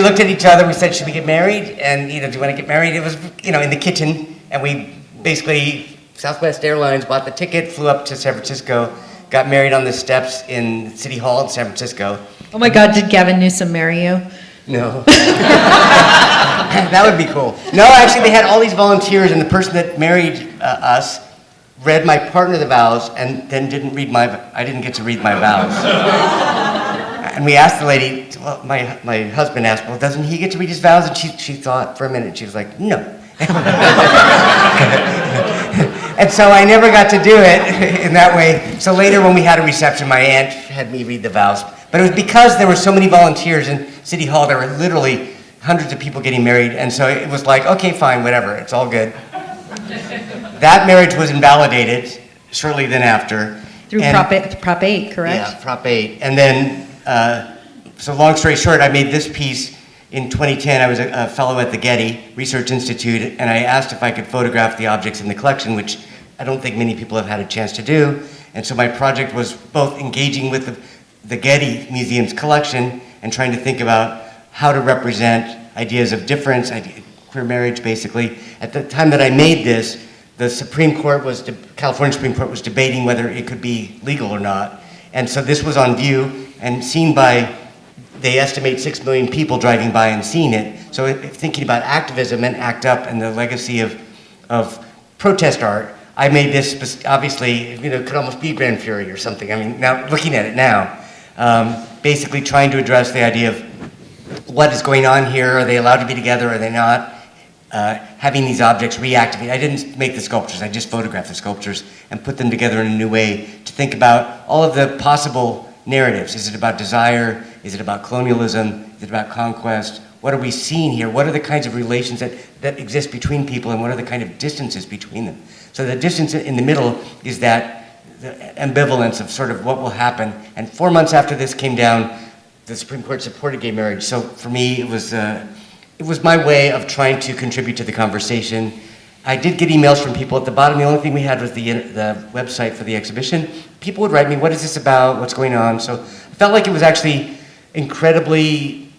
looked at each other, we said, should we get married? And, do you want to get married? It was, in the kitchen, and we basically, Southwest Airlines bought the ticket, flew up to San Francisco, got married on the steps in City Hall in San Francisco. Oh my God, did Gavin Newsom marry you? No. That would be cool. No, actually, they had all these volunteers, and the person that married us read my partner the vows, and then I didn't get to read my vows. And we asked the lady, well, my husband asked, well, doesn't he get to read his vows? And she thought for a minute, she was like, no. And so I never got to do it in that way. So later when we had a reception, my aunt had me read the vows. But it was because there were so many volunteers in City Hall, there were literally hundreds of people getting married, and so it was like, okay, fine, whatever, it's all good. that marriage was invalidated shortly then after. Through And- Prop 8, correct? Yeah, Prop 8. And then, so long story short, I made this piece in 2010. I was a fellow at the Getty Research Institute, and I asked if I could photograph the objects in the collection, which I don't think many people have had a chance to do. And so my project was both engaging with the Getty Museum's collection and trying to think about how to represent ideas of difference, queer marriage basically. At the time that I made this, the California Supreme Court was debating whether it could be legal or not. And so this was on view and seen by, they estimate 6 million people driving by and seeing it. So thinking about activism and ACT UP and the legacy of protest art, I made this, obviously, it could almost be Grand Fury or something. I mean, now looking at it now, basically trying to address the idea of what is going on here. Are they allowed to be together? Are they not? Having these objects reactivate. I didn't make the sculptures, I just photographed the sculptures and put them together in a new way to think about all of the possible narratives. Is it about desire? Is it about colonialism? Is it about conquest? What are we seeing here? What are the kinds of relations that exist between people, and what are the kind of distances between them? So the distance in the middle is that the ambivalence of sort of what will happen. And 4 months after this came down, the Supreme Court supported gay marriage. So for me, it was my way of trying to contribute to the conversation. I did get emails from people. At the bottom, the only thing we had was the website for the exhibition. People would write me, what is this about? What's going on? So I felt like it was actually incredibly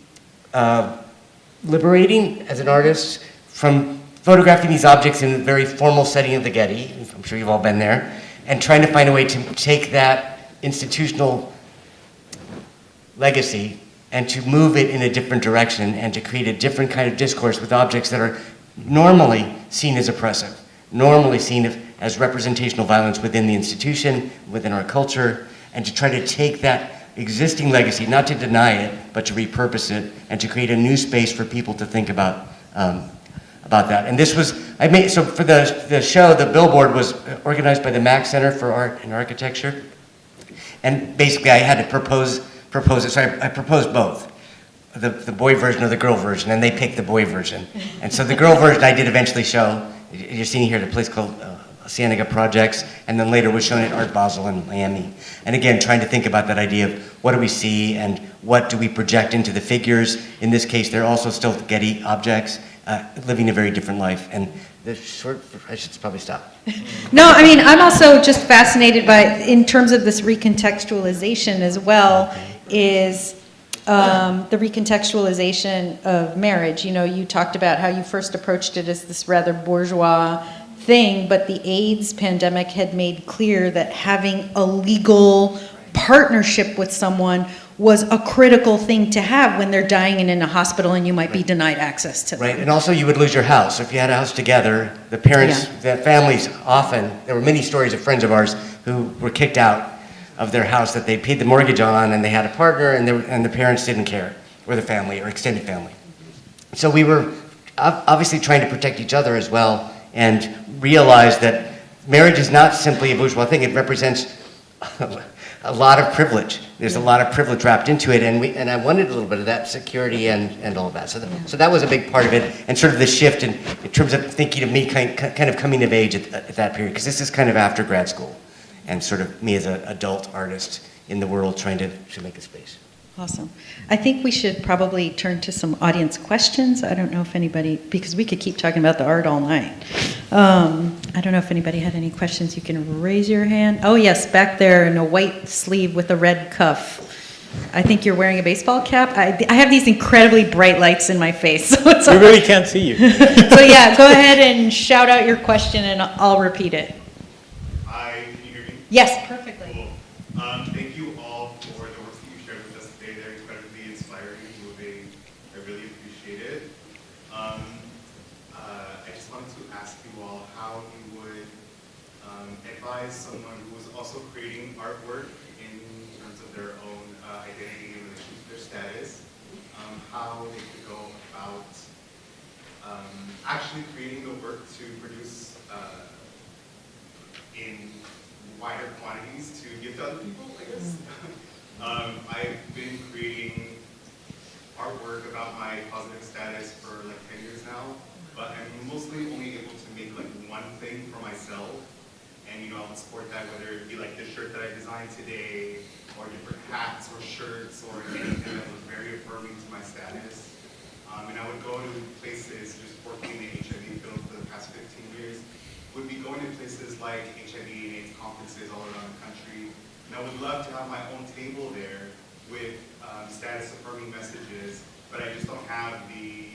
liberating as an artist from photographing these objects in a very formal setting of the Getty. I'm sure you've all been there. And trying to find a way to take that institutional legacy and to move it in a different direction and to create a different kind of discourse with objects that are normally seen as oppressive, normally seen as representational violence within the institution, within our culture, and to try to take that existing legacy, not to deny it, but to repurpose it and to create a new space for people to think about that. And this was, so for the show, the billboard was organized by the Mack Center for Art and Architecture. And basically I had to propose it, so I proposed both, the boy version or the girl version, and they picked the boy version. And so the girl version I did eventually show. You're seeing here at a place called Cienega Projects, and then later was shown at Art Basel in Miami. And again, trying to think about that idea of what do we see and what do we project into the figures. In this case, they're also still Getty objects, living a very different life. And the short, I should probably stop. No, I mean, I'm also just fascinated by, in terms of this recontextualization as well, is the recontextualization of marriage. You talked about how you first approached it as this rather bourgeois thing, but the AIDS pandemic had made clear that having a legal partnership with someone was a critical thing to have when they're dying and in a hospital and you might be denied access to them. Right, and also you would lose your house. So if you had a house together, the parents, the families often, there were many stories of friends of ours who were kicked out of their house that they paid the mortgage on, and they had a partner, and the parents didn't care, or the family, or extended family. So we were obviously trying to protect each other as well, and realize that marriage is not simply a bourgeois thing. It represents a lot of privilege. There's a lot of privilege wrapped into it, and I wanted a little bit of that security and all of that. So that was a big part of it, and sort of the shift in terms of thinking of me kind of coming of age at that period, because this is kind of after grad school, and sort of me as an adult artist in the world trying to make a space. Awesome. I think we should probably turn to some audience questions. I don't know if anybody, because we could keep talking about the art all night. I don't know if anybody had any questions. You can raise your hand. Oh yes, back there in a white sleeve with a red cuff. I think you're wearing a baseball cap. I have these incredibly bright lights in my face. So it's We really can't see you. So yeah, go ahead and shout out your question and I'll repeat it. Hi, can you hear me? Yes, perfectly. Cool. Thank you all for the works that you shared with us today. They're incredibly inspiring and moving. I really appreciate it. I just wanted to ask you all how you would advise someone who is also creating artwork in terms of their own identity in relation to their status, how they could go about actually creating the work to produce in wider quantities to give to other people, I guess. I've been creating artwork about my positive status for like 10 years now, but I'm mostly only able to make like one thing for myself, and I would support that, whether it be like the shirt that I designed today, or different hats or shirts, or anything that was very affirming to my status. And I would go to places, just working in the HIV field for the past 15 years, would be going to places like HIV and AIDS conferences all around the country. And I would love to have my own table there with status affirming messages, but I just don't have the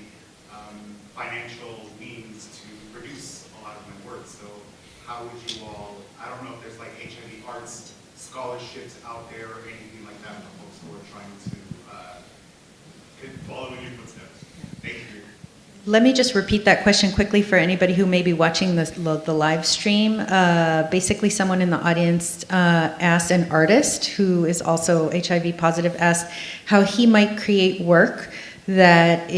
financial means to produce a lot of my work. So how would you all, I don't know if there's like HIV arts scholarships out there or anything like that for folks who are trying to follow in your footsteps. Thank you. Let me just repeat that question quickly for anybody who may be watching the live stream. Basically, someone in the audience asked, an artist who is also HIV positive, asked how he might create work that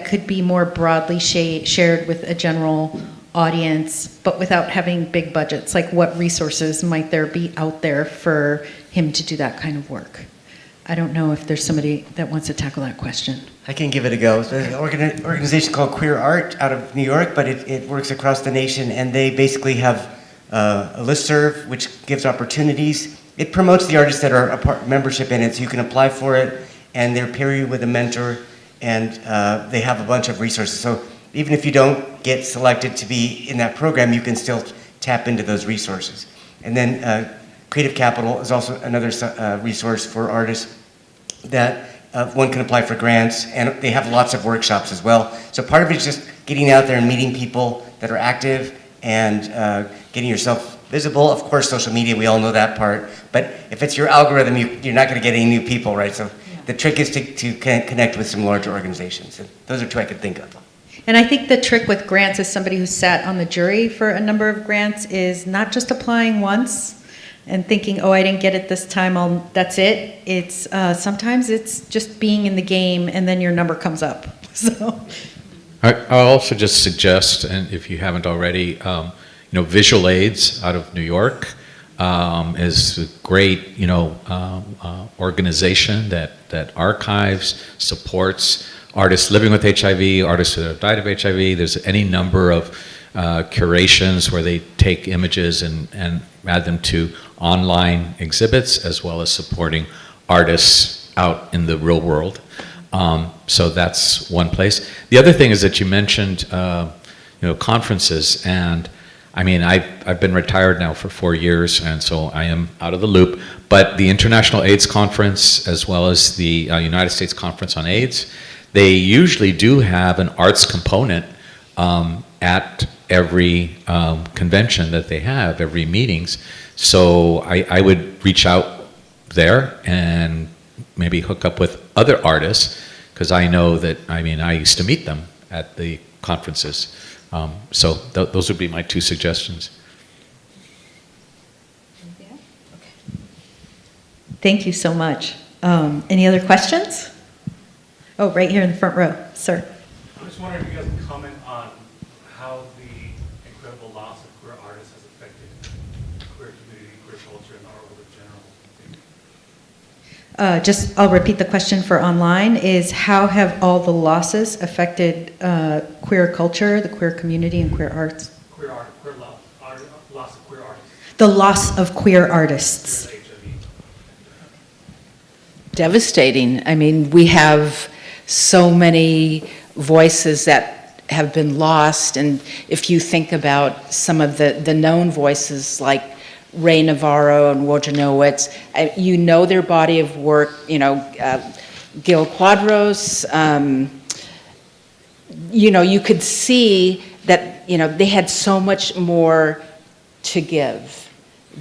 could be more broadly shared with a general audience, but without having big budgets. Like, what resources might there be out there for him to do that kind of work? I don't know if there's somebody that wants to tackle that question. I can give it a go. There's an organization called Queer Art out of New York, but it works across the nation, and they basically have a listserv which gives opportunities. It promotes the artists that are membership in it, so you can apply for it, and they're paired you with a mentor, and they have a bunch of resources. So even if you don't get selected to be in that program, you can still tap into those resources. And then Creative Capital is also another resource for artists that one can apply for grants, and they have lots of workshops as well. So part of it is just getting out there and meeting people that are active and getting yourself visible. Of course, social media, we all know that part. But if it's your algorithm, you're not going to get any new people, right? So the trick is to connect with some larger organizations. And those are two I could think of. And I think the trick with grants, as somebody who sat on the jury for a number of grants, is not just applying once and thinking, oh, I didn't get it this time, that's it. It's sometimes it's just being in the game, and then your number comes up. So I'll also just suggest, and if you haven't already, Visual AIDS out of New York is a great, organization that archives, supports artists living with HIV, artists that have died of HIV. There's any number of curations where they take images and add them to online exhibits, as well as supporting artists out in the real world. So that's one place. The other thing is that you mentioned, conferences, and I mean, I've been retired now for 4 years, and so I am out of the loop. But the International AIDS Conference, as well as the United States Conference on AIDS, they usually do have an arts component at every convention that they have, every meetings. So I would reach out there and maybe hook up with other artists, because I know that, I used to meet them at the conferences. So those would be my two suggestions. thank you so much. Any other questions? Oh, right here in the front row, sir. I'm just wondering if you guys can comment on how the incredible loss of queer artists has affected queer community, queer culture, and our world in general. I'll repeat the question for online, is how have all the losses affected queer culture, the queer community, and queer arts? Loss of queer artists. The loss of queer artists. Queer HIV. Devastating. I mean, we have so many voices that have been lost, and if you think about some of the known voices like Ray Navarro and Wojanowitz, you know their body of work, Gil Quadros, you could see that, they had so much more to give,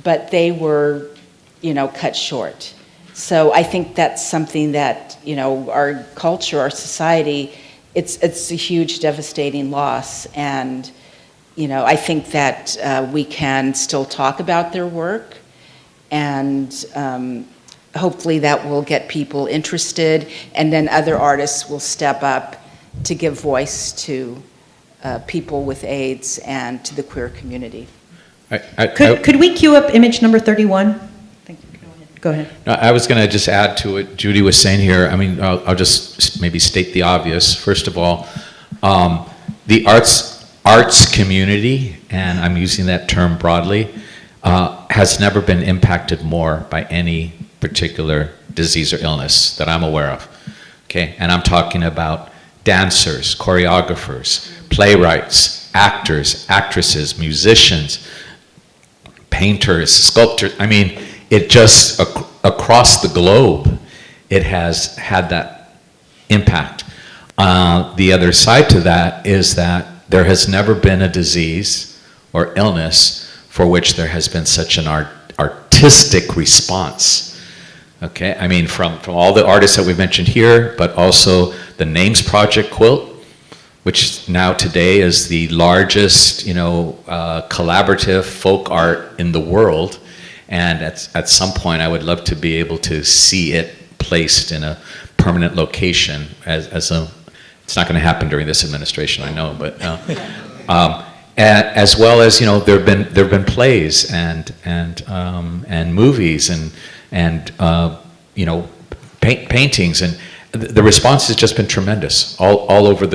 but they were, cut short. So I think that's something that, our culture, our society, it's a huge devastating loss, and I think that we can still talk about their work, and hopefully that will get people interested, and then other artists will step up to give voice to people with AIDS and to the queer community. Could we cue up image number 31? Thank you. Go ahead. No, I was going to just add to what Judy was saying here. I'll just maybe state the obvious. First of all, the arts arts community, and I'm using that term broadly, has never been impacted more by any particular disease or illness that I'm aware of. Okay, and I'm talking about dancers, choreographers, playwrights, actors, actresses, musicians, painters, sculptors. I mean, it just, across the globe, it has had that impact. The other side to that is that there has never been a disease or illness for which there has been such an artistic response. Okay, I mean, from all the artists that we've mentioned here, but also the Names Project quilt, which now today is the largest, collaborative folk art in the world. And at some point, I would love to be able to see it placed in a permanent location as a, it's not going to happen during this administration, I know, but as well as, there've been plays and movies and paintings, and the response has just been tremendous all over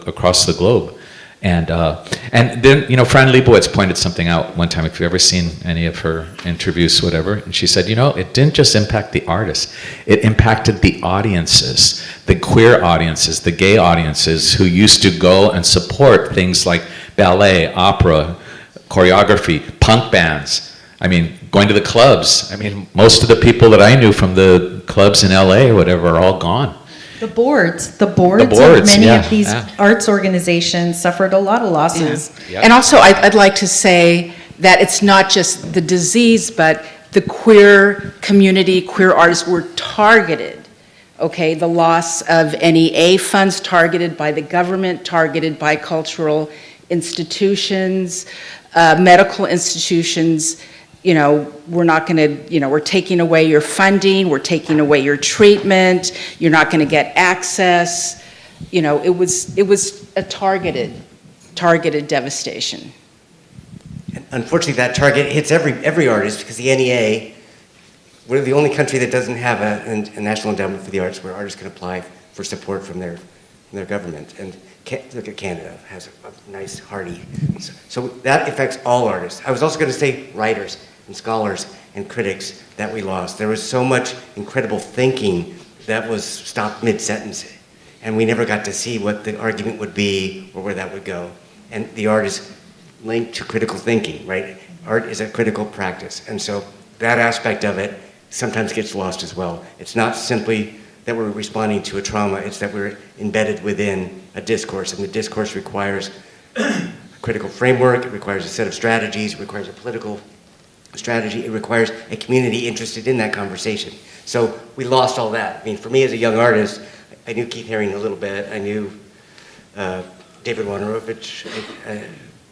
across the globe. And then, Fran Lebowitz pointed something out one time, if you've ever seen any of her interviews, whatever, and she said, it didn't just impact the artists, it impacted the audiences, the queer audiences, the gay audiences who used to go and support things like ballet, opera, choreography, punk bands. I mean, going to the clubs. I mean, most of the people that I knew from the clubs in LA or whatever are all gone. The boards of many of these arts organizations suffered a lot of losses. Yeah. And also, I'd like to say that it's not just the disease, but the queer community, queer artists were targeted. Okay, the loss of NEA funds targeted by the government, targeted by cultural institutions, medical institutions. We're not going to, we're taking away your funding, we're taking away your treatment, you're not going to get access. It was a targeted devastation. And unfortunately, that target hits every artist, because the NEA, we're the only country that doesn't have a national endowment for the arts where artists can apply for support from their government. And look at Canada, has a nice, hearty. So that affects all artists. I was also going to say writers and scholars and critics that we lost. There was so much incredible thinking that was stopped mid-sentence, and we never got to see what the argument would be or where that would go. And the art is linked to critical thinking, right? Art is a critical practice, and so that aspect of it sometimes gets lost as well. It's not simply that we're responding to a trauma, it's that we're embedded within a discourse, and the discourse requires a critical framework, it requires a set of strategies, it requires a political strategy, it requires a community interested in that conversation. So we lost all that. I mean, for me as a young artist, I knew Keith Haring a little bit, I knew David Wojnarowicz,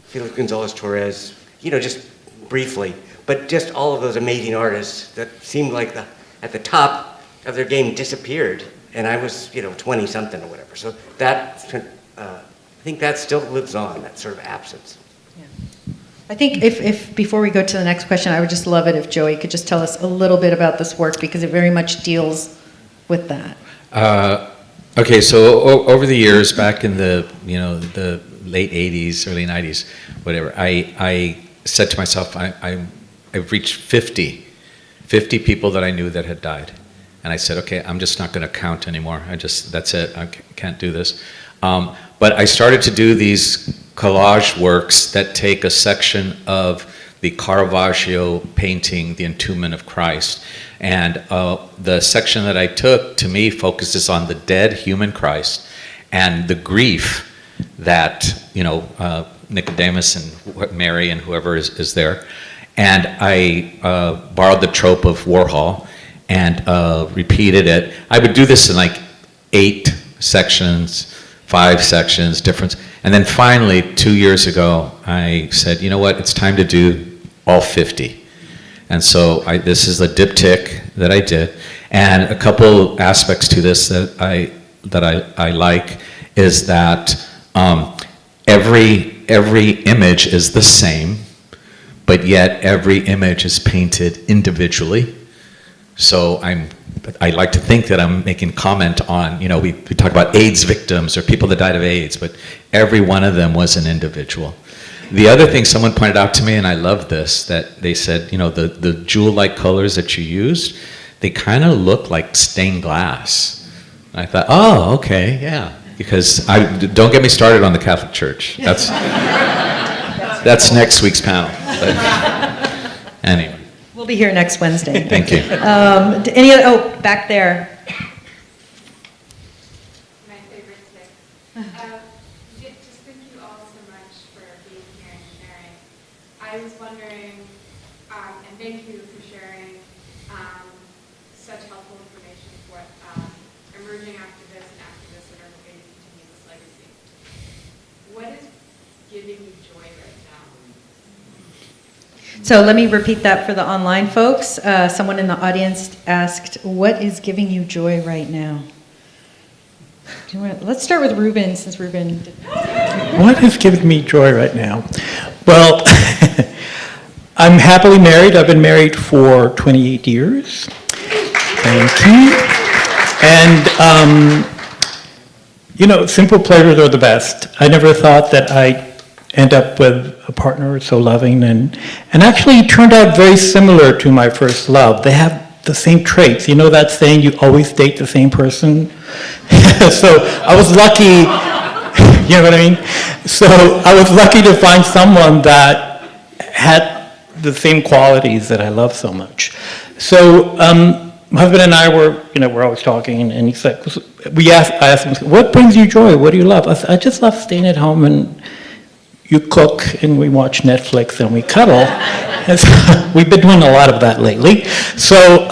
Felix Gonzalez-Torres, just briefly, but just all of those amazing artists that seemed like at the top of their game disappeared, and I was 20-something or whatever. So that, I think that still lives on, that sort of absence. Yeah. I think if before we go to the next question, I would just love it if Joey could just tell us a little bit about this work, because it very much deals with that. Okay, so over the years, back in the the late 80s, early 90s, whatever, I said to myself, I've reached 50 people that I knew that had died. And I said, okay, I'm just not going to count anymore. That's it. I can't do this. But I started to do these collage works that take a section of the Caravaggio painting, The Entombment of Christ. And the section that I took, to me, focuses on the dead human Christ and the grief that, Nicodemus and Mary and whoever is there. And I borrowed the trope of Warhol and repeated it. I would do this in like 8 sections, 5 sections, different. And then finally, 2 years ago, I said, you know what, it's time to do all 50. And so this is the diptych that I did. And a couple aspects to this that I like is that every image is the same, but yet every image is painted individually. So I like to think that I'm making comment on, we talk about AIDS victims or people that died of AIDS, but every one of them was an individual. The other thing someone pointed out to me, and I love this, that they said, the jewel-like colors that you used, they kind of look like stained glass. And I thought, oh, okay, yeah. Because don't get me started on the Catholic Church. That's next week's panel. But anyway. We'll be here next Wednesday. Thank you. Any other, back there. My favorite six. Just thank you all so much for being here and sharing. I was wondering, and thank you for sharing such helpful information for emerging activists and activists that are looking to continue this legacy. What is giving you joy right now? So let me repeat that for the online folks. Someone in the audience asked, what is giving you joy right now? Let's start with Rubén, since Rubén did. What is giving me joy right now? Well, I'm happily married. I've been married for 28 years. Thank you. And, simple pleasures are the best. I never thought that I'd end up with a partner so loving, and actually it turned out very similar to my first love. They have the same traits. You know that saying, you always date the same person? So I was lucky, you know what I mean? So I was lucky to find someone that had the same qualities that I love so much. So my husband and I we're always talking, and he's like, I asked him, what brings you joy? What do you love? I said, I just love staying at home, and you cook, and we watch Netflix, and we cuddle. And so we've been doing a lot of that lately. So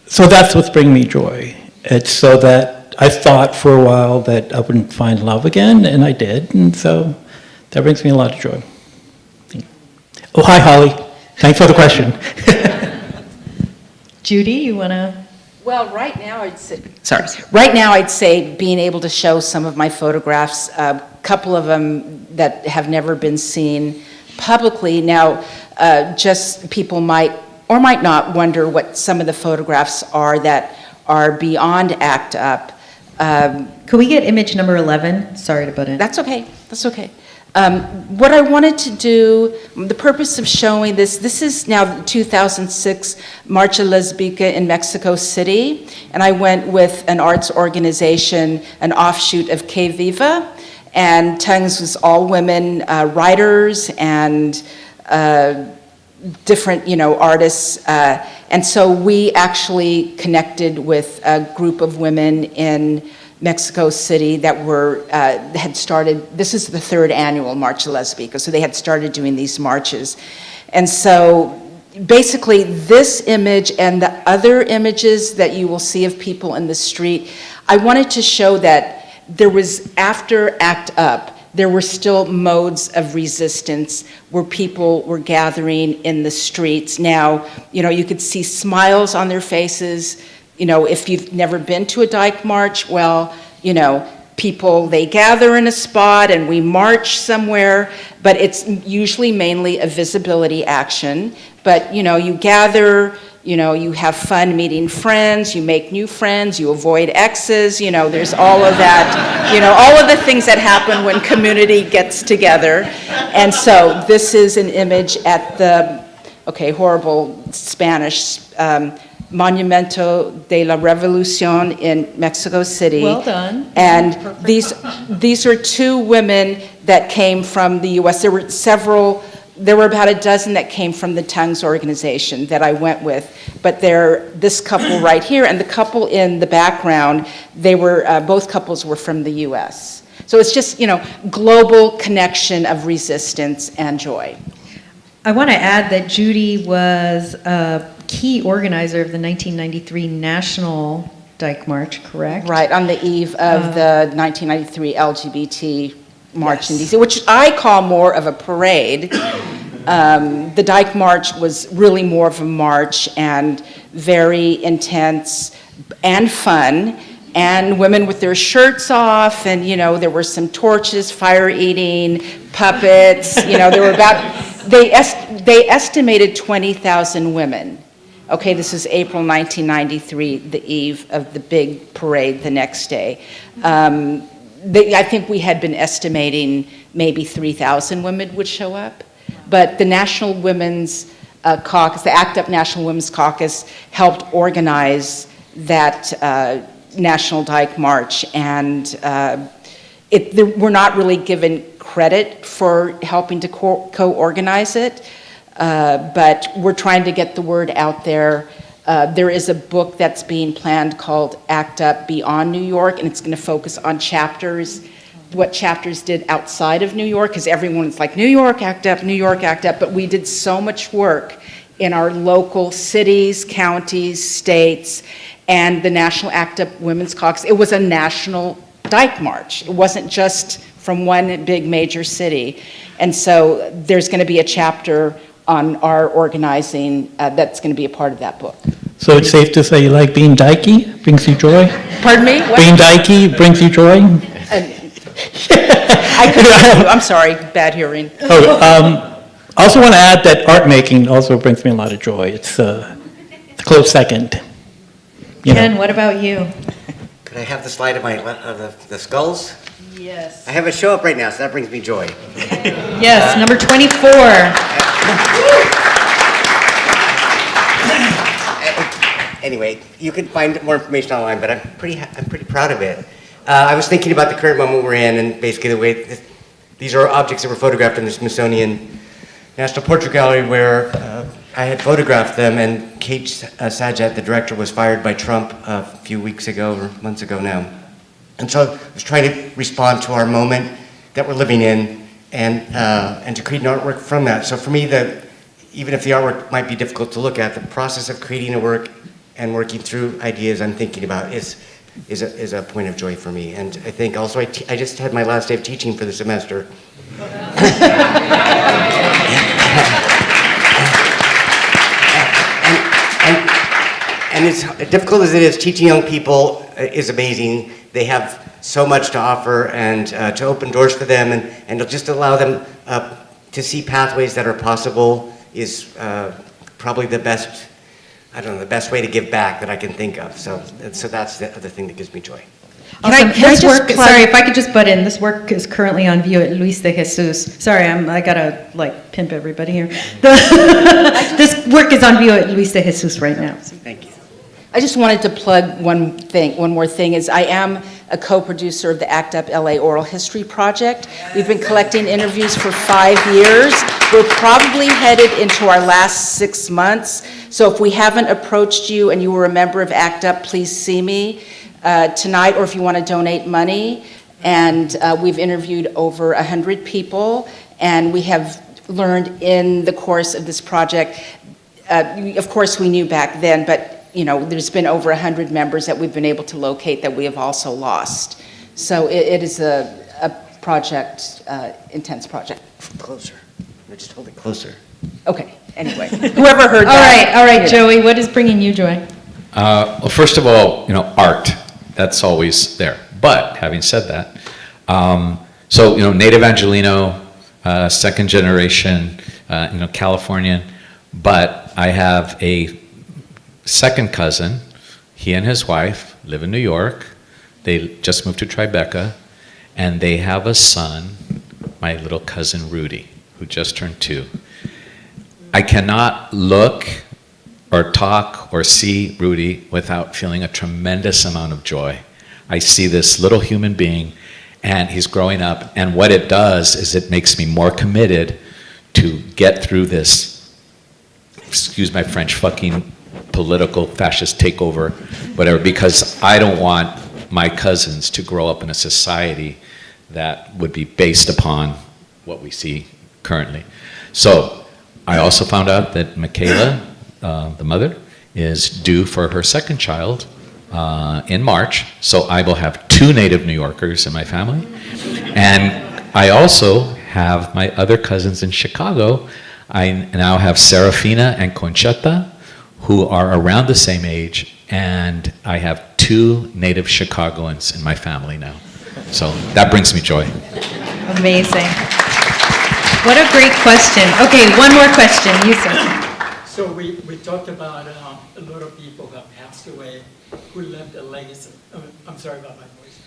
that's what's bringing me joy. It's so that I thought for a while that I wouldn't find love again, and I did, and so that brings me a lot of joy. Oh, hi, Holly. Thanks for the question. Judy, you want to? Well, right now I'd say being able to show some of my photographs, a couple of them that have never been seen publicly. Now, just people might or might not wonder what some of the photographs are that are beyond ACT UP. Could we get image number 11? Sorry to butt in. That's okay. What I wanted to do, the purpose of showing this is now the 2006 Marcha Lesbica in Mexico City, and I went with an arts organization, an offshoot of Que Viva, and Tongues was all women writers and different, artists, and so we actually connected with a group of women in Mexico City that had started, this is the third annual Marcha Lesbica, so they had started doing these marches. And so basically this image and the other images that you will see of people in the street, I wanted to show that there was, after ACT UP, there were still modes of resistance where people were gathering in the streets. Now, you could see smiles on their faces. If you've never been to a Dyke March, well, people, they gather in a spot and we march somewhere, but it's usually mainly a visibility action. But, you gather, you have fun meeting friends, you make new friends, you avoid exes, there's all of that, all of the things that happen when community gets together. And so this is an image at the, horrible Spanish, Monumento de la Revolución in Mexico City. Well done. And these are two women that came from the U.S. There were about a dozen that came from the Tongues organization that I went with, but this couple right here and the couple in the background, both couples were from the U.S. So it's just, global connection of resistance and joy. I want to add that Judy was a key organizer of the 1993 National Dyke March, correct? Right, on the eve of the 1993 LGBT March in DC, which I call more of a parade. The Dyke March was really more of a march and very intense and fun, and women with their shirts off, and there were some torches, fire eating, puppets, there were they estimated 20,000 women Okay, this is April 1993, the eve of the big parade the next day. I think we had been estimating maybe 3,000 women would show up, but the National Women's Caucus, the ACT UP National Women's Caucus, helped organize that National Dyke March, and we're not really given credit for helping to co-organize it, but we're trying to get the word out there. There is a book that's being planned called ACT UP Beyond New York, and it's going to focus on chapters, what chapters did outside of New York, because everyone's like, New York, ACT UP, New York, ACT UP, but we did so much work in our local cities, counties, states, and the National ACT UP Women's Caucus. It was a national Dyke March. It wasn't just from one big major city. And so there's going to be a chapter on our organizing that's going to be a part of that book. So it's safe to say you like being dykey, brings you joy? Pardon me? What? Being dykey brings you joy? I couldn't, I'm sorry, bad hearing. I also want to add that art making also brings me a lot of joy. It's a close second. You know. Ken, what about you? Could I have the slide of the skulls? Yes. I have a show up right now, so that brings me joy. Yes, number 24. Anyway, you can find more information online, but I'm pretty proud of it. I was thinking about the current moment we're in, and basically the way these are objects that were photographed in the Smithsonian National Portrait Gallery, where I had photographed them, and Kate Sajat, the director, was fired by Trump a few weeks ago, or months ago now. And so I was trying to respond to our moment that we're living in, and to create an artwork from that. So for me, even if the artwork might be difficult to look at, the process of creating a work and working through ideas I'm thinking about is a point of joy for me. And I think also I just had my last day of teaching for the semester. And as difficult as it is, teaching young people is amazing. They have so much to offer, and to open doors for them, and to just allow them to see pathways that are possible is probably the best, the best way to give back that I can think of. So that's the other thing that gives me joy. Can I just sorry, if I could just butt in. This work is currently on view at Luis de Jesus. Sorry, I gotta pimp everybody here. This work is on view at Luis de Jesus right now. Thank you. I just wanted to plug one more thing, is I am a co-producer of the ACT UP LA Oral History Project. We've been collecting interviews for 5 years. We're probably headed into our last 6 months. So if we haven't approached you and you were a member of ACT UP, please see me tonight, or if you want to donate money. And we've interviewed over 100 people, and we have learned in the course of this project, of course we knew back then, but there's been over 100 members that we've been able to locate that we have also lost. So it is a project, intense project. Closer. Just hold it closer. Okay, anyway, whoever heard that. All right, Joey, what is bringing you joy? Well, first of all, art, that's always there. But having said that, native Angelino, second generation, Californian, but I have a second cousin. He and his wife live in New York. They just moved to Tribeca, and they have a son, my little cousin Rudy, who just turned 2. I cannot look or talk or see Rudy without feeling a tremendous amount of joy. I see this little human being, and he's growing up, and what it does is it makes me more committed to get through this, excuse my French, fucking political fascist takeover, whatever, because I don't want my cousins to grow up in a society that would be based upon what we see currently. So I also found out that Michaela, the mother, is due for her second child in March, so I will have 2 native New Yorkers in my family. And I also have my other cousins in Chicago. I now have Serafina and Conchetta, who are around the same age, and I have 2 native Chicagoans in my family now. So that brings me joy. Amazing. What a great question. Okay, one more question. You, sir. So we talked about a lot of people who have passed away who left a legacy. I'm sorry about my voice.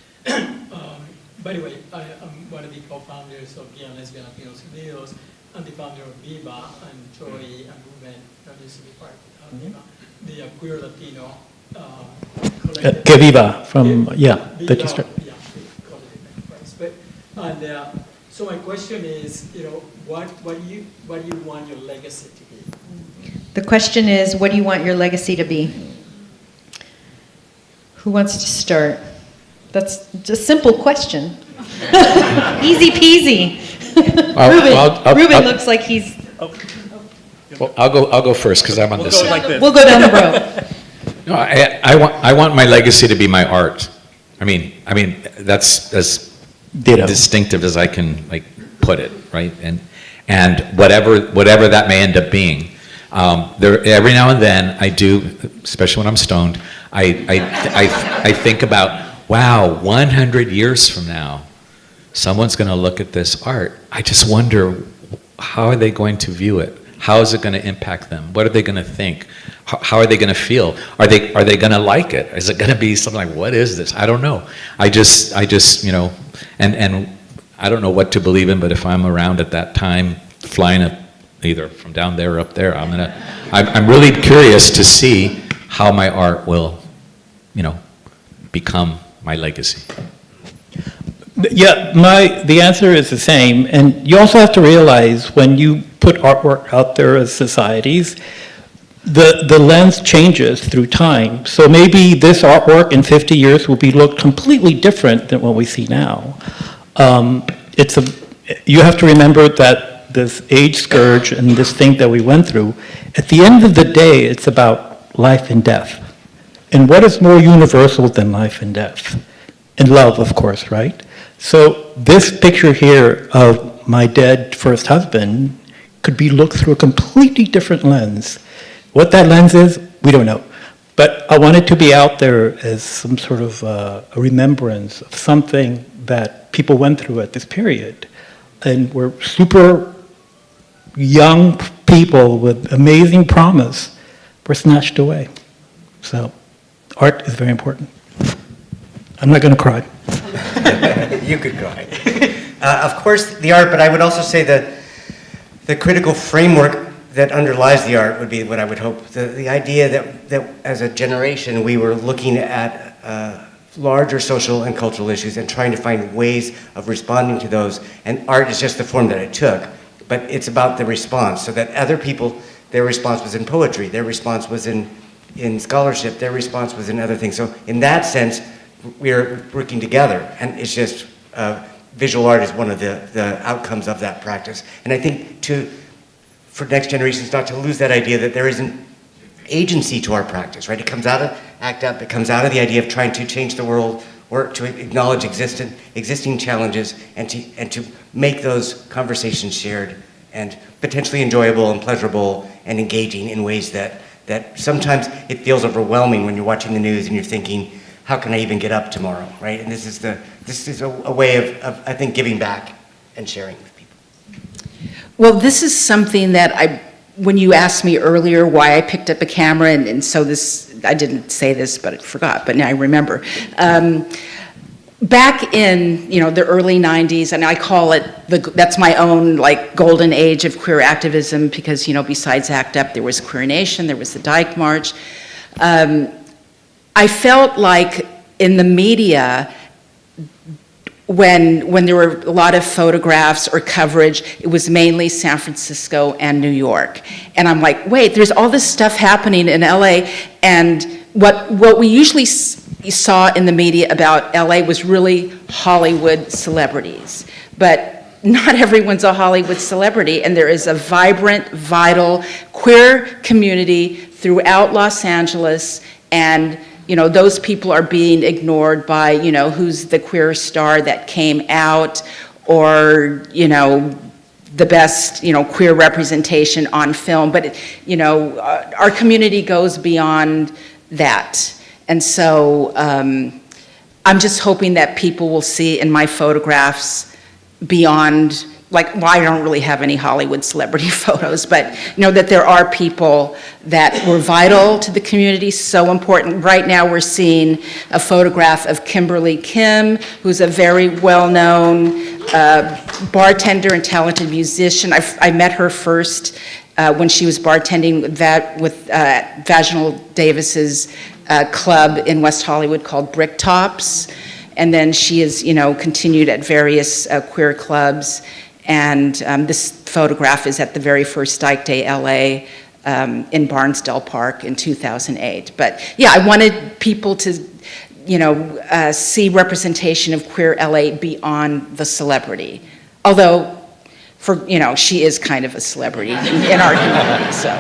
By the way, I'm one of the co-founders of Gay and Lesbian Latinos Unidos, and the founder of Viva, and Joey and Rubén used to be part of Viva, the queer Latino collective. Que Viva from, yeah, Viva, that you start. yeah, we call it different ways. But, so my question is, what do you want your legacy to be? The question is, what do you want your legacy to be? Who wants to start? That's just a simple question. Easy peasy. Rubén looks like he's... Well, I'll go first because I'm on this side. We'll go down the road. No, I want my legacy to be my art. I mean that's as Ditto. distinctive as I can put it, right? And whatever that may end up being. Every now and then I do, especially when I'm stoned, I think about, wow, 100 years from now, someone's going to look at this art. I just wonder, how are they going to view it? How is it going to impact them? What are they going to think? How are they going to feel? Are they going to like it? Is it going to be something like, what is this? I don't know. I just and I don't know what to believe in, but if I'm around at that time, flying up either from down there or up there, I'm really curious to see how my art will, become my legacy. Yeah, the answer is the same. And you also have to realize when you put artwork out there as societies, the lens changes through time. So maybe this artwork in 50 years will be looked completely different than what we see now. You have to remember that this age scourge and this thing that we went through, at the end of the day, it's about life and death. And what is more universal than life and death? And love, of course, right? So this picture here of my dead first husband could be looked through a completely different lens. What that lens is, we don't know. But I want it to be out there as some sort of a remembrance of something that people went through at this period. And we're super young people with amazing promise were snatched away. So art is very important. I'm not going to cry. You could cry. Of course, the art, but I would also say that the critical framework that underlies the art would be what I would hope. The idea that as a generation we were looking at larger social and cultural issues and trying to find ways of responding to those, and art is just the form that it took, but it's about the response, so that other people, their response was in poetry, their response was in scholarship, their response was in other things. So in that sense, we're working together, and it's just visual art is one of the outcomes of that practice. And I think for next generations not to lose that idea that there isn't agency to our practice, right? It comes out of ACT UP, it comes out of the idea of trying to change the world, or to acknowledge existing challenges, and to make those conversations shared and potentially enjoyable and pleasurable and engaging in ways that sometimes it feels overwhelming when you're watching the news and you're thinking, how can I even get up tomorrow, right? And this is a way of I think, giving back and sharing with people. Well, this is something that when you asked me earlier why I picked up a camera, and so I didn't say this, but I forgot, but now I remember. Back in, the early 90s, and I call it, that's my own, golden age of queer activism, because, besides ACT UP, there was Queer Nation, there was the Dyke March. I felt like in the media, when there were a lot of photographs or coverage, it was mainly San Francisco and New York. And I'm like, wait, there's all this stuff happening in LA, and what we usually saw in the media about LA was really Hollywood celebrities. But not everyone's a Hollywood celebrity, and there is a vibrant, vital queer community throughout Los Angeles, and those people are being ignored by, who's the queer star that came out, or, the best, queer representation on film. But, our community goes beyond that. And so I'm just hoping that people will see in my photographs beyond, well, I don't really have any Hollywood celebrity photos, but that there are people that were vital to the community, so important. Right now we're seeing a photograph of Kimberly Kim, who's a very well-known bartender and talented musician. I met her first when she was bartending with Vaginal Davis's club in West Hollywood called Brick Tops. And then she has, continued at various queer clubs. And this photograph is at the very first Dyke Day LA in Barnsdall Park in 2008. But yeah, I wanted people to, see representation of queer LA beyond the celebrity. Although, she is kind of a celebrity in our community, so.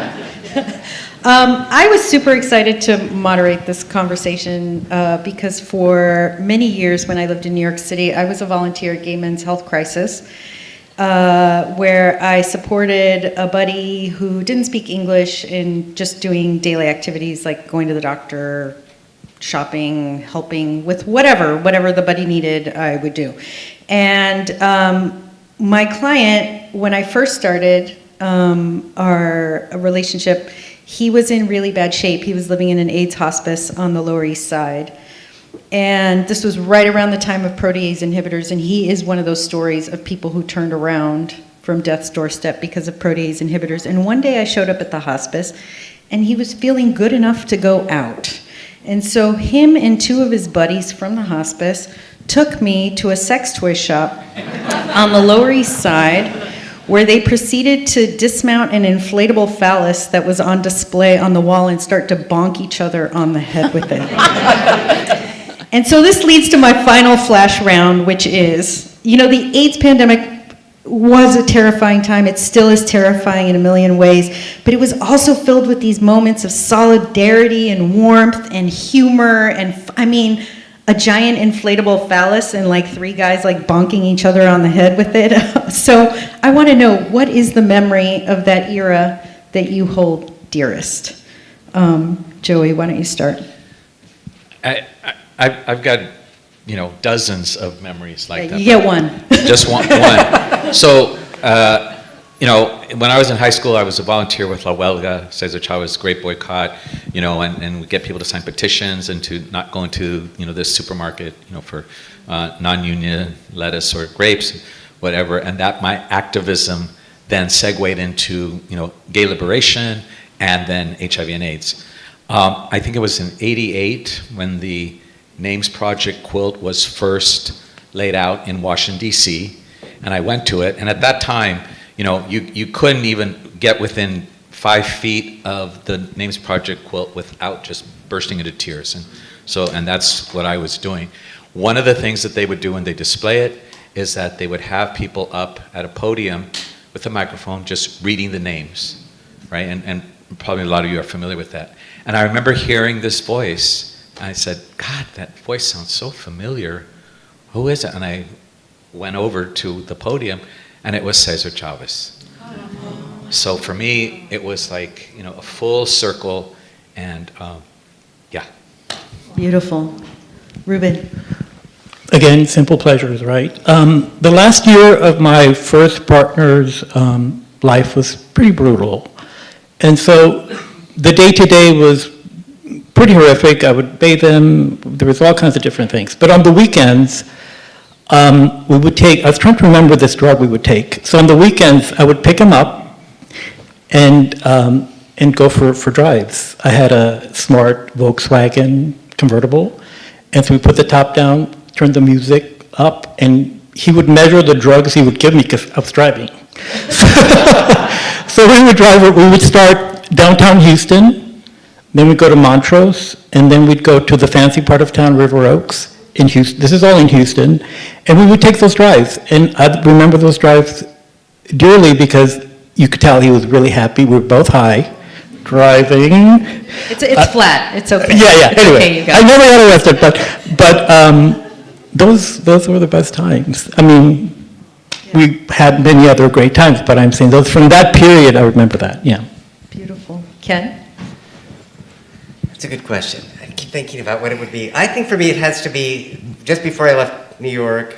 I was super excited to moderate this conversation because for many years when I lived in New York City, I was a volunteer at Gay Men's Health Crisis, where I supported a buddy who didn't speak English in just doing daily activities like going to the doctor, shopping, helping with whatever the buddy needed, I would do. And my client, when I first started our relationship, he was in really bad shape. He was living in an AIDS hospice on the Lower East Side. And this was right around the time of protease inhibitors, and he is one of those stories of people who turned around from death's doorstep because of protease inhibitors. And one day I showed up at the hospice, and he was feeling good enough to go out. And so him and two of his buddies from the hospice took me to a sex toy shop on the Lower East Side, where they proceeded to dismount an inflatable phallus that was on display on the wall and start to bonk each other on the head with it. And so this leads to my final flash round, which is, the AIDS pandemic was a terrifying time. It still is terrifying in a million ways, but it was also filled with these moments of solidarity and warmth and humor and, a giant inflatable phallus and like three guys like bonking each other on the head with it. So I want to know, what is the memory of that era that you hold dearest? Joey, why don't you start? I've got, dozens of memories like that. You get one. Just one. So, when I was in high school, I was a volunteer with La Huelga, Cesar Chavez Great Boycott, and we get people to sign petitions and to not go into, this supermarket, for non-union lettuce or grapes, whatever. And that my activism then segued into, gay liberation and then HIV and AIDS. I think it was in '88 when the Names Project quilt was first laid out in Washington, D.C., and I went to it. And at that time, you couldn't even get within 5 feet of the Names Project quilt without just bursting into tears. And that's what I was doing. One of the things that they would do when they display it is that they would have people up at a podium with a microphone just reading the names, right? And probably a lot of you are familiar with that. And I remember hearing this voice, and I said, God, that voice sounds so familiar. Who is it? And I went over to the podium, and it was Cesar Chavez. So for me, it was like, a full circle, and yeah. Beautiful. Rubén. Again, simple pleasures, right? The last year of my first partner's life was pretty brutal. And so the day-to-day was pretty horrific. I would bathe him. There was all kinds of different things. But on the weekends, we would take, I was trying to remember this drug we would take. So on the weekends, I would pick him up and go for drives. I had a smart Volkswagen convertible. And so we put the top down, turned the music up, and he would measure the drugs he would give me because I was driving. So we would start downtown Houston, then we'd go to Montrose, and then we'd go to the fancy part of town, River Oaks, in Houston. This is all in Houston. And we would take those drives. And I remember those drives dearly because you could tell he was really happy. We were both high, driving. It's flat. It's okay. Yeah. It's anyway, okay, you got I it. never got arrested, but those were the best times. I mean, we had many other great times, but I'm saying those from that period, I remember that. Yeah. Beautiful. Ken? That's a good question. I keep thinking about what it would be. I think for me it has to be just before I left New York.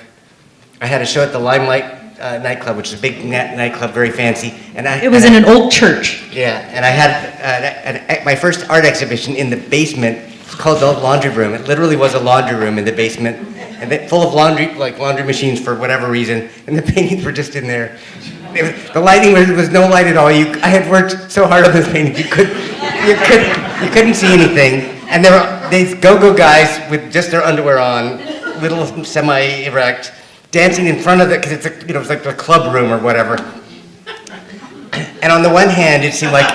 I had a show at the Limelight nightclub, which is a big nightclub, very fancy. And It was in an old church. Yeah, and I had my first art exhibition in the basement. It's called the Laundry Room. It literally was a laundry room in the basement, and full of laundry machines for whatever reason, and the paintings were just in there. The lighting was no light at all. I had worked so hard on this painting, you couldn't see anything. And there were these go-go guys with just their underwear on, little semi-erect, dancing in front of it, because it's like the club room or whatever. And on the one hand, it seemed like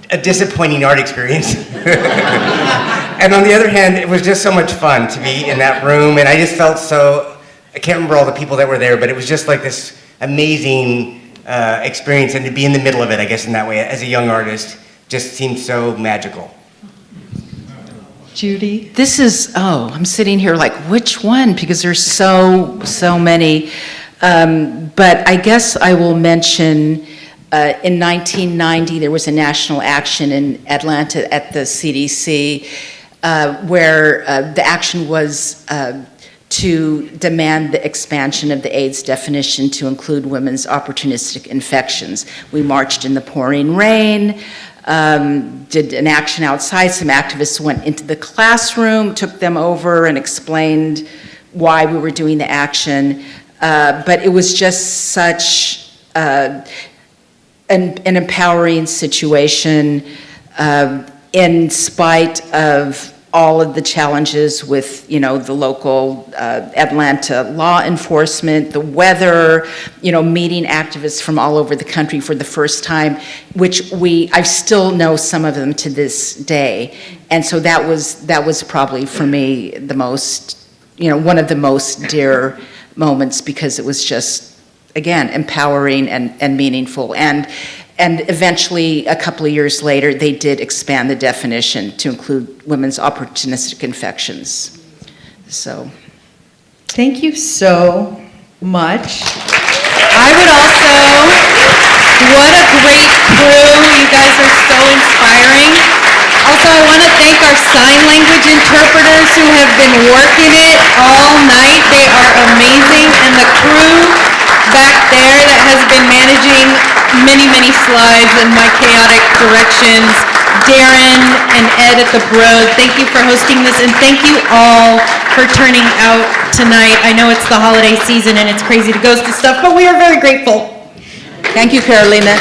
a disappointing art experience. And on the other hand, it was just so much fun to be in that room, and I just felt I can't remember all the people that were there, but it was just like this amazing experience, and to be in the middle of it, I guess in that way, as a young artist, just seemed so magical. Judy? I'm sitting here like, which one? Because there's so many. But I guess I will mention, in 1990, there was a national action in Atlanta at the CDC, where the action was to demand the expansion of the AIDS definition to include women's opportunistic infections. We marched in the pouring rain, did an action outside. Some activists went into the classroom, took them over, and explained why we were doing the action. But it was just such an empowering situation, in spite of all of the challenges with, the local Atlanta law enforcement, the weather, meeting activists from all over the country for the first time, which I still know some of them to this day. And so that was probably for me the most, one of the most dear moments, because it was just, again, empowering and meaningful. And eventually, a couple of years later, they did expand the definition to include women's opportunistic infections. So, Thank you so much. I would also, what a great crew. You guys are so inspiring. Also, I want to thank our sign language interpreters who have been working it all night. They are amazing. And the crew back there that has been managing many slides and my chaotic directions. Darren and Ed at the Broad, thank you for hosting this, and thank you all for turning out tonight. I know it's the holiday season and it's crazy to ghost and stuff, but we are very grateful. thank you, Carolina.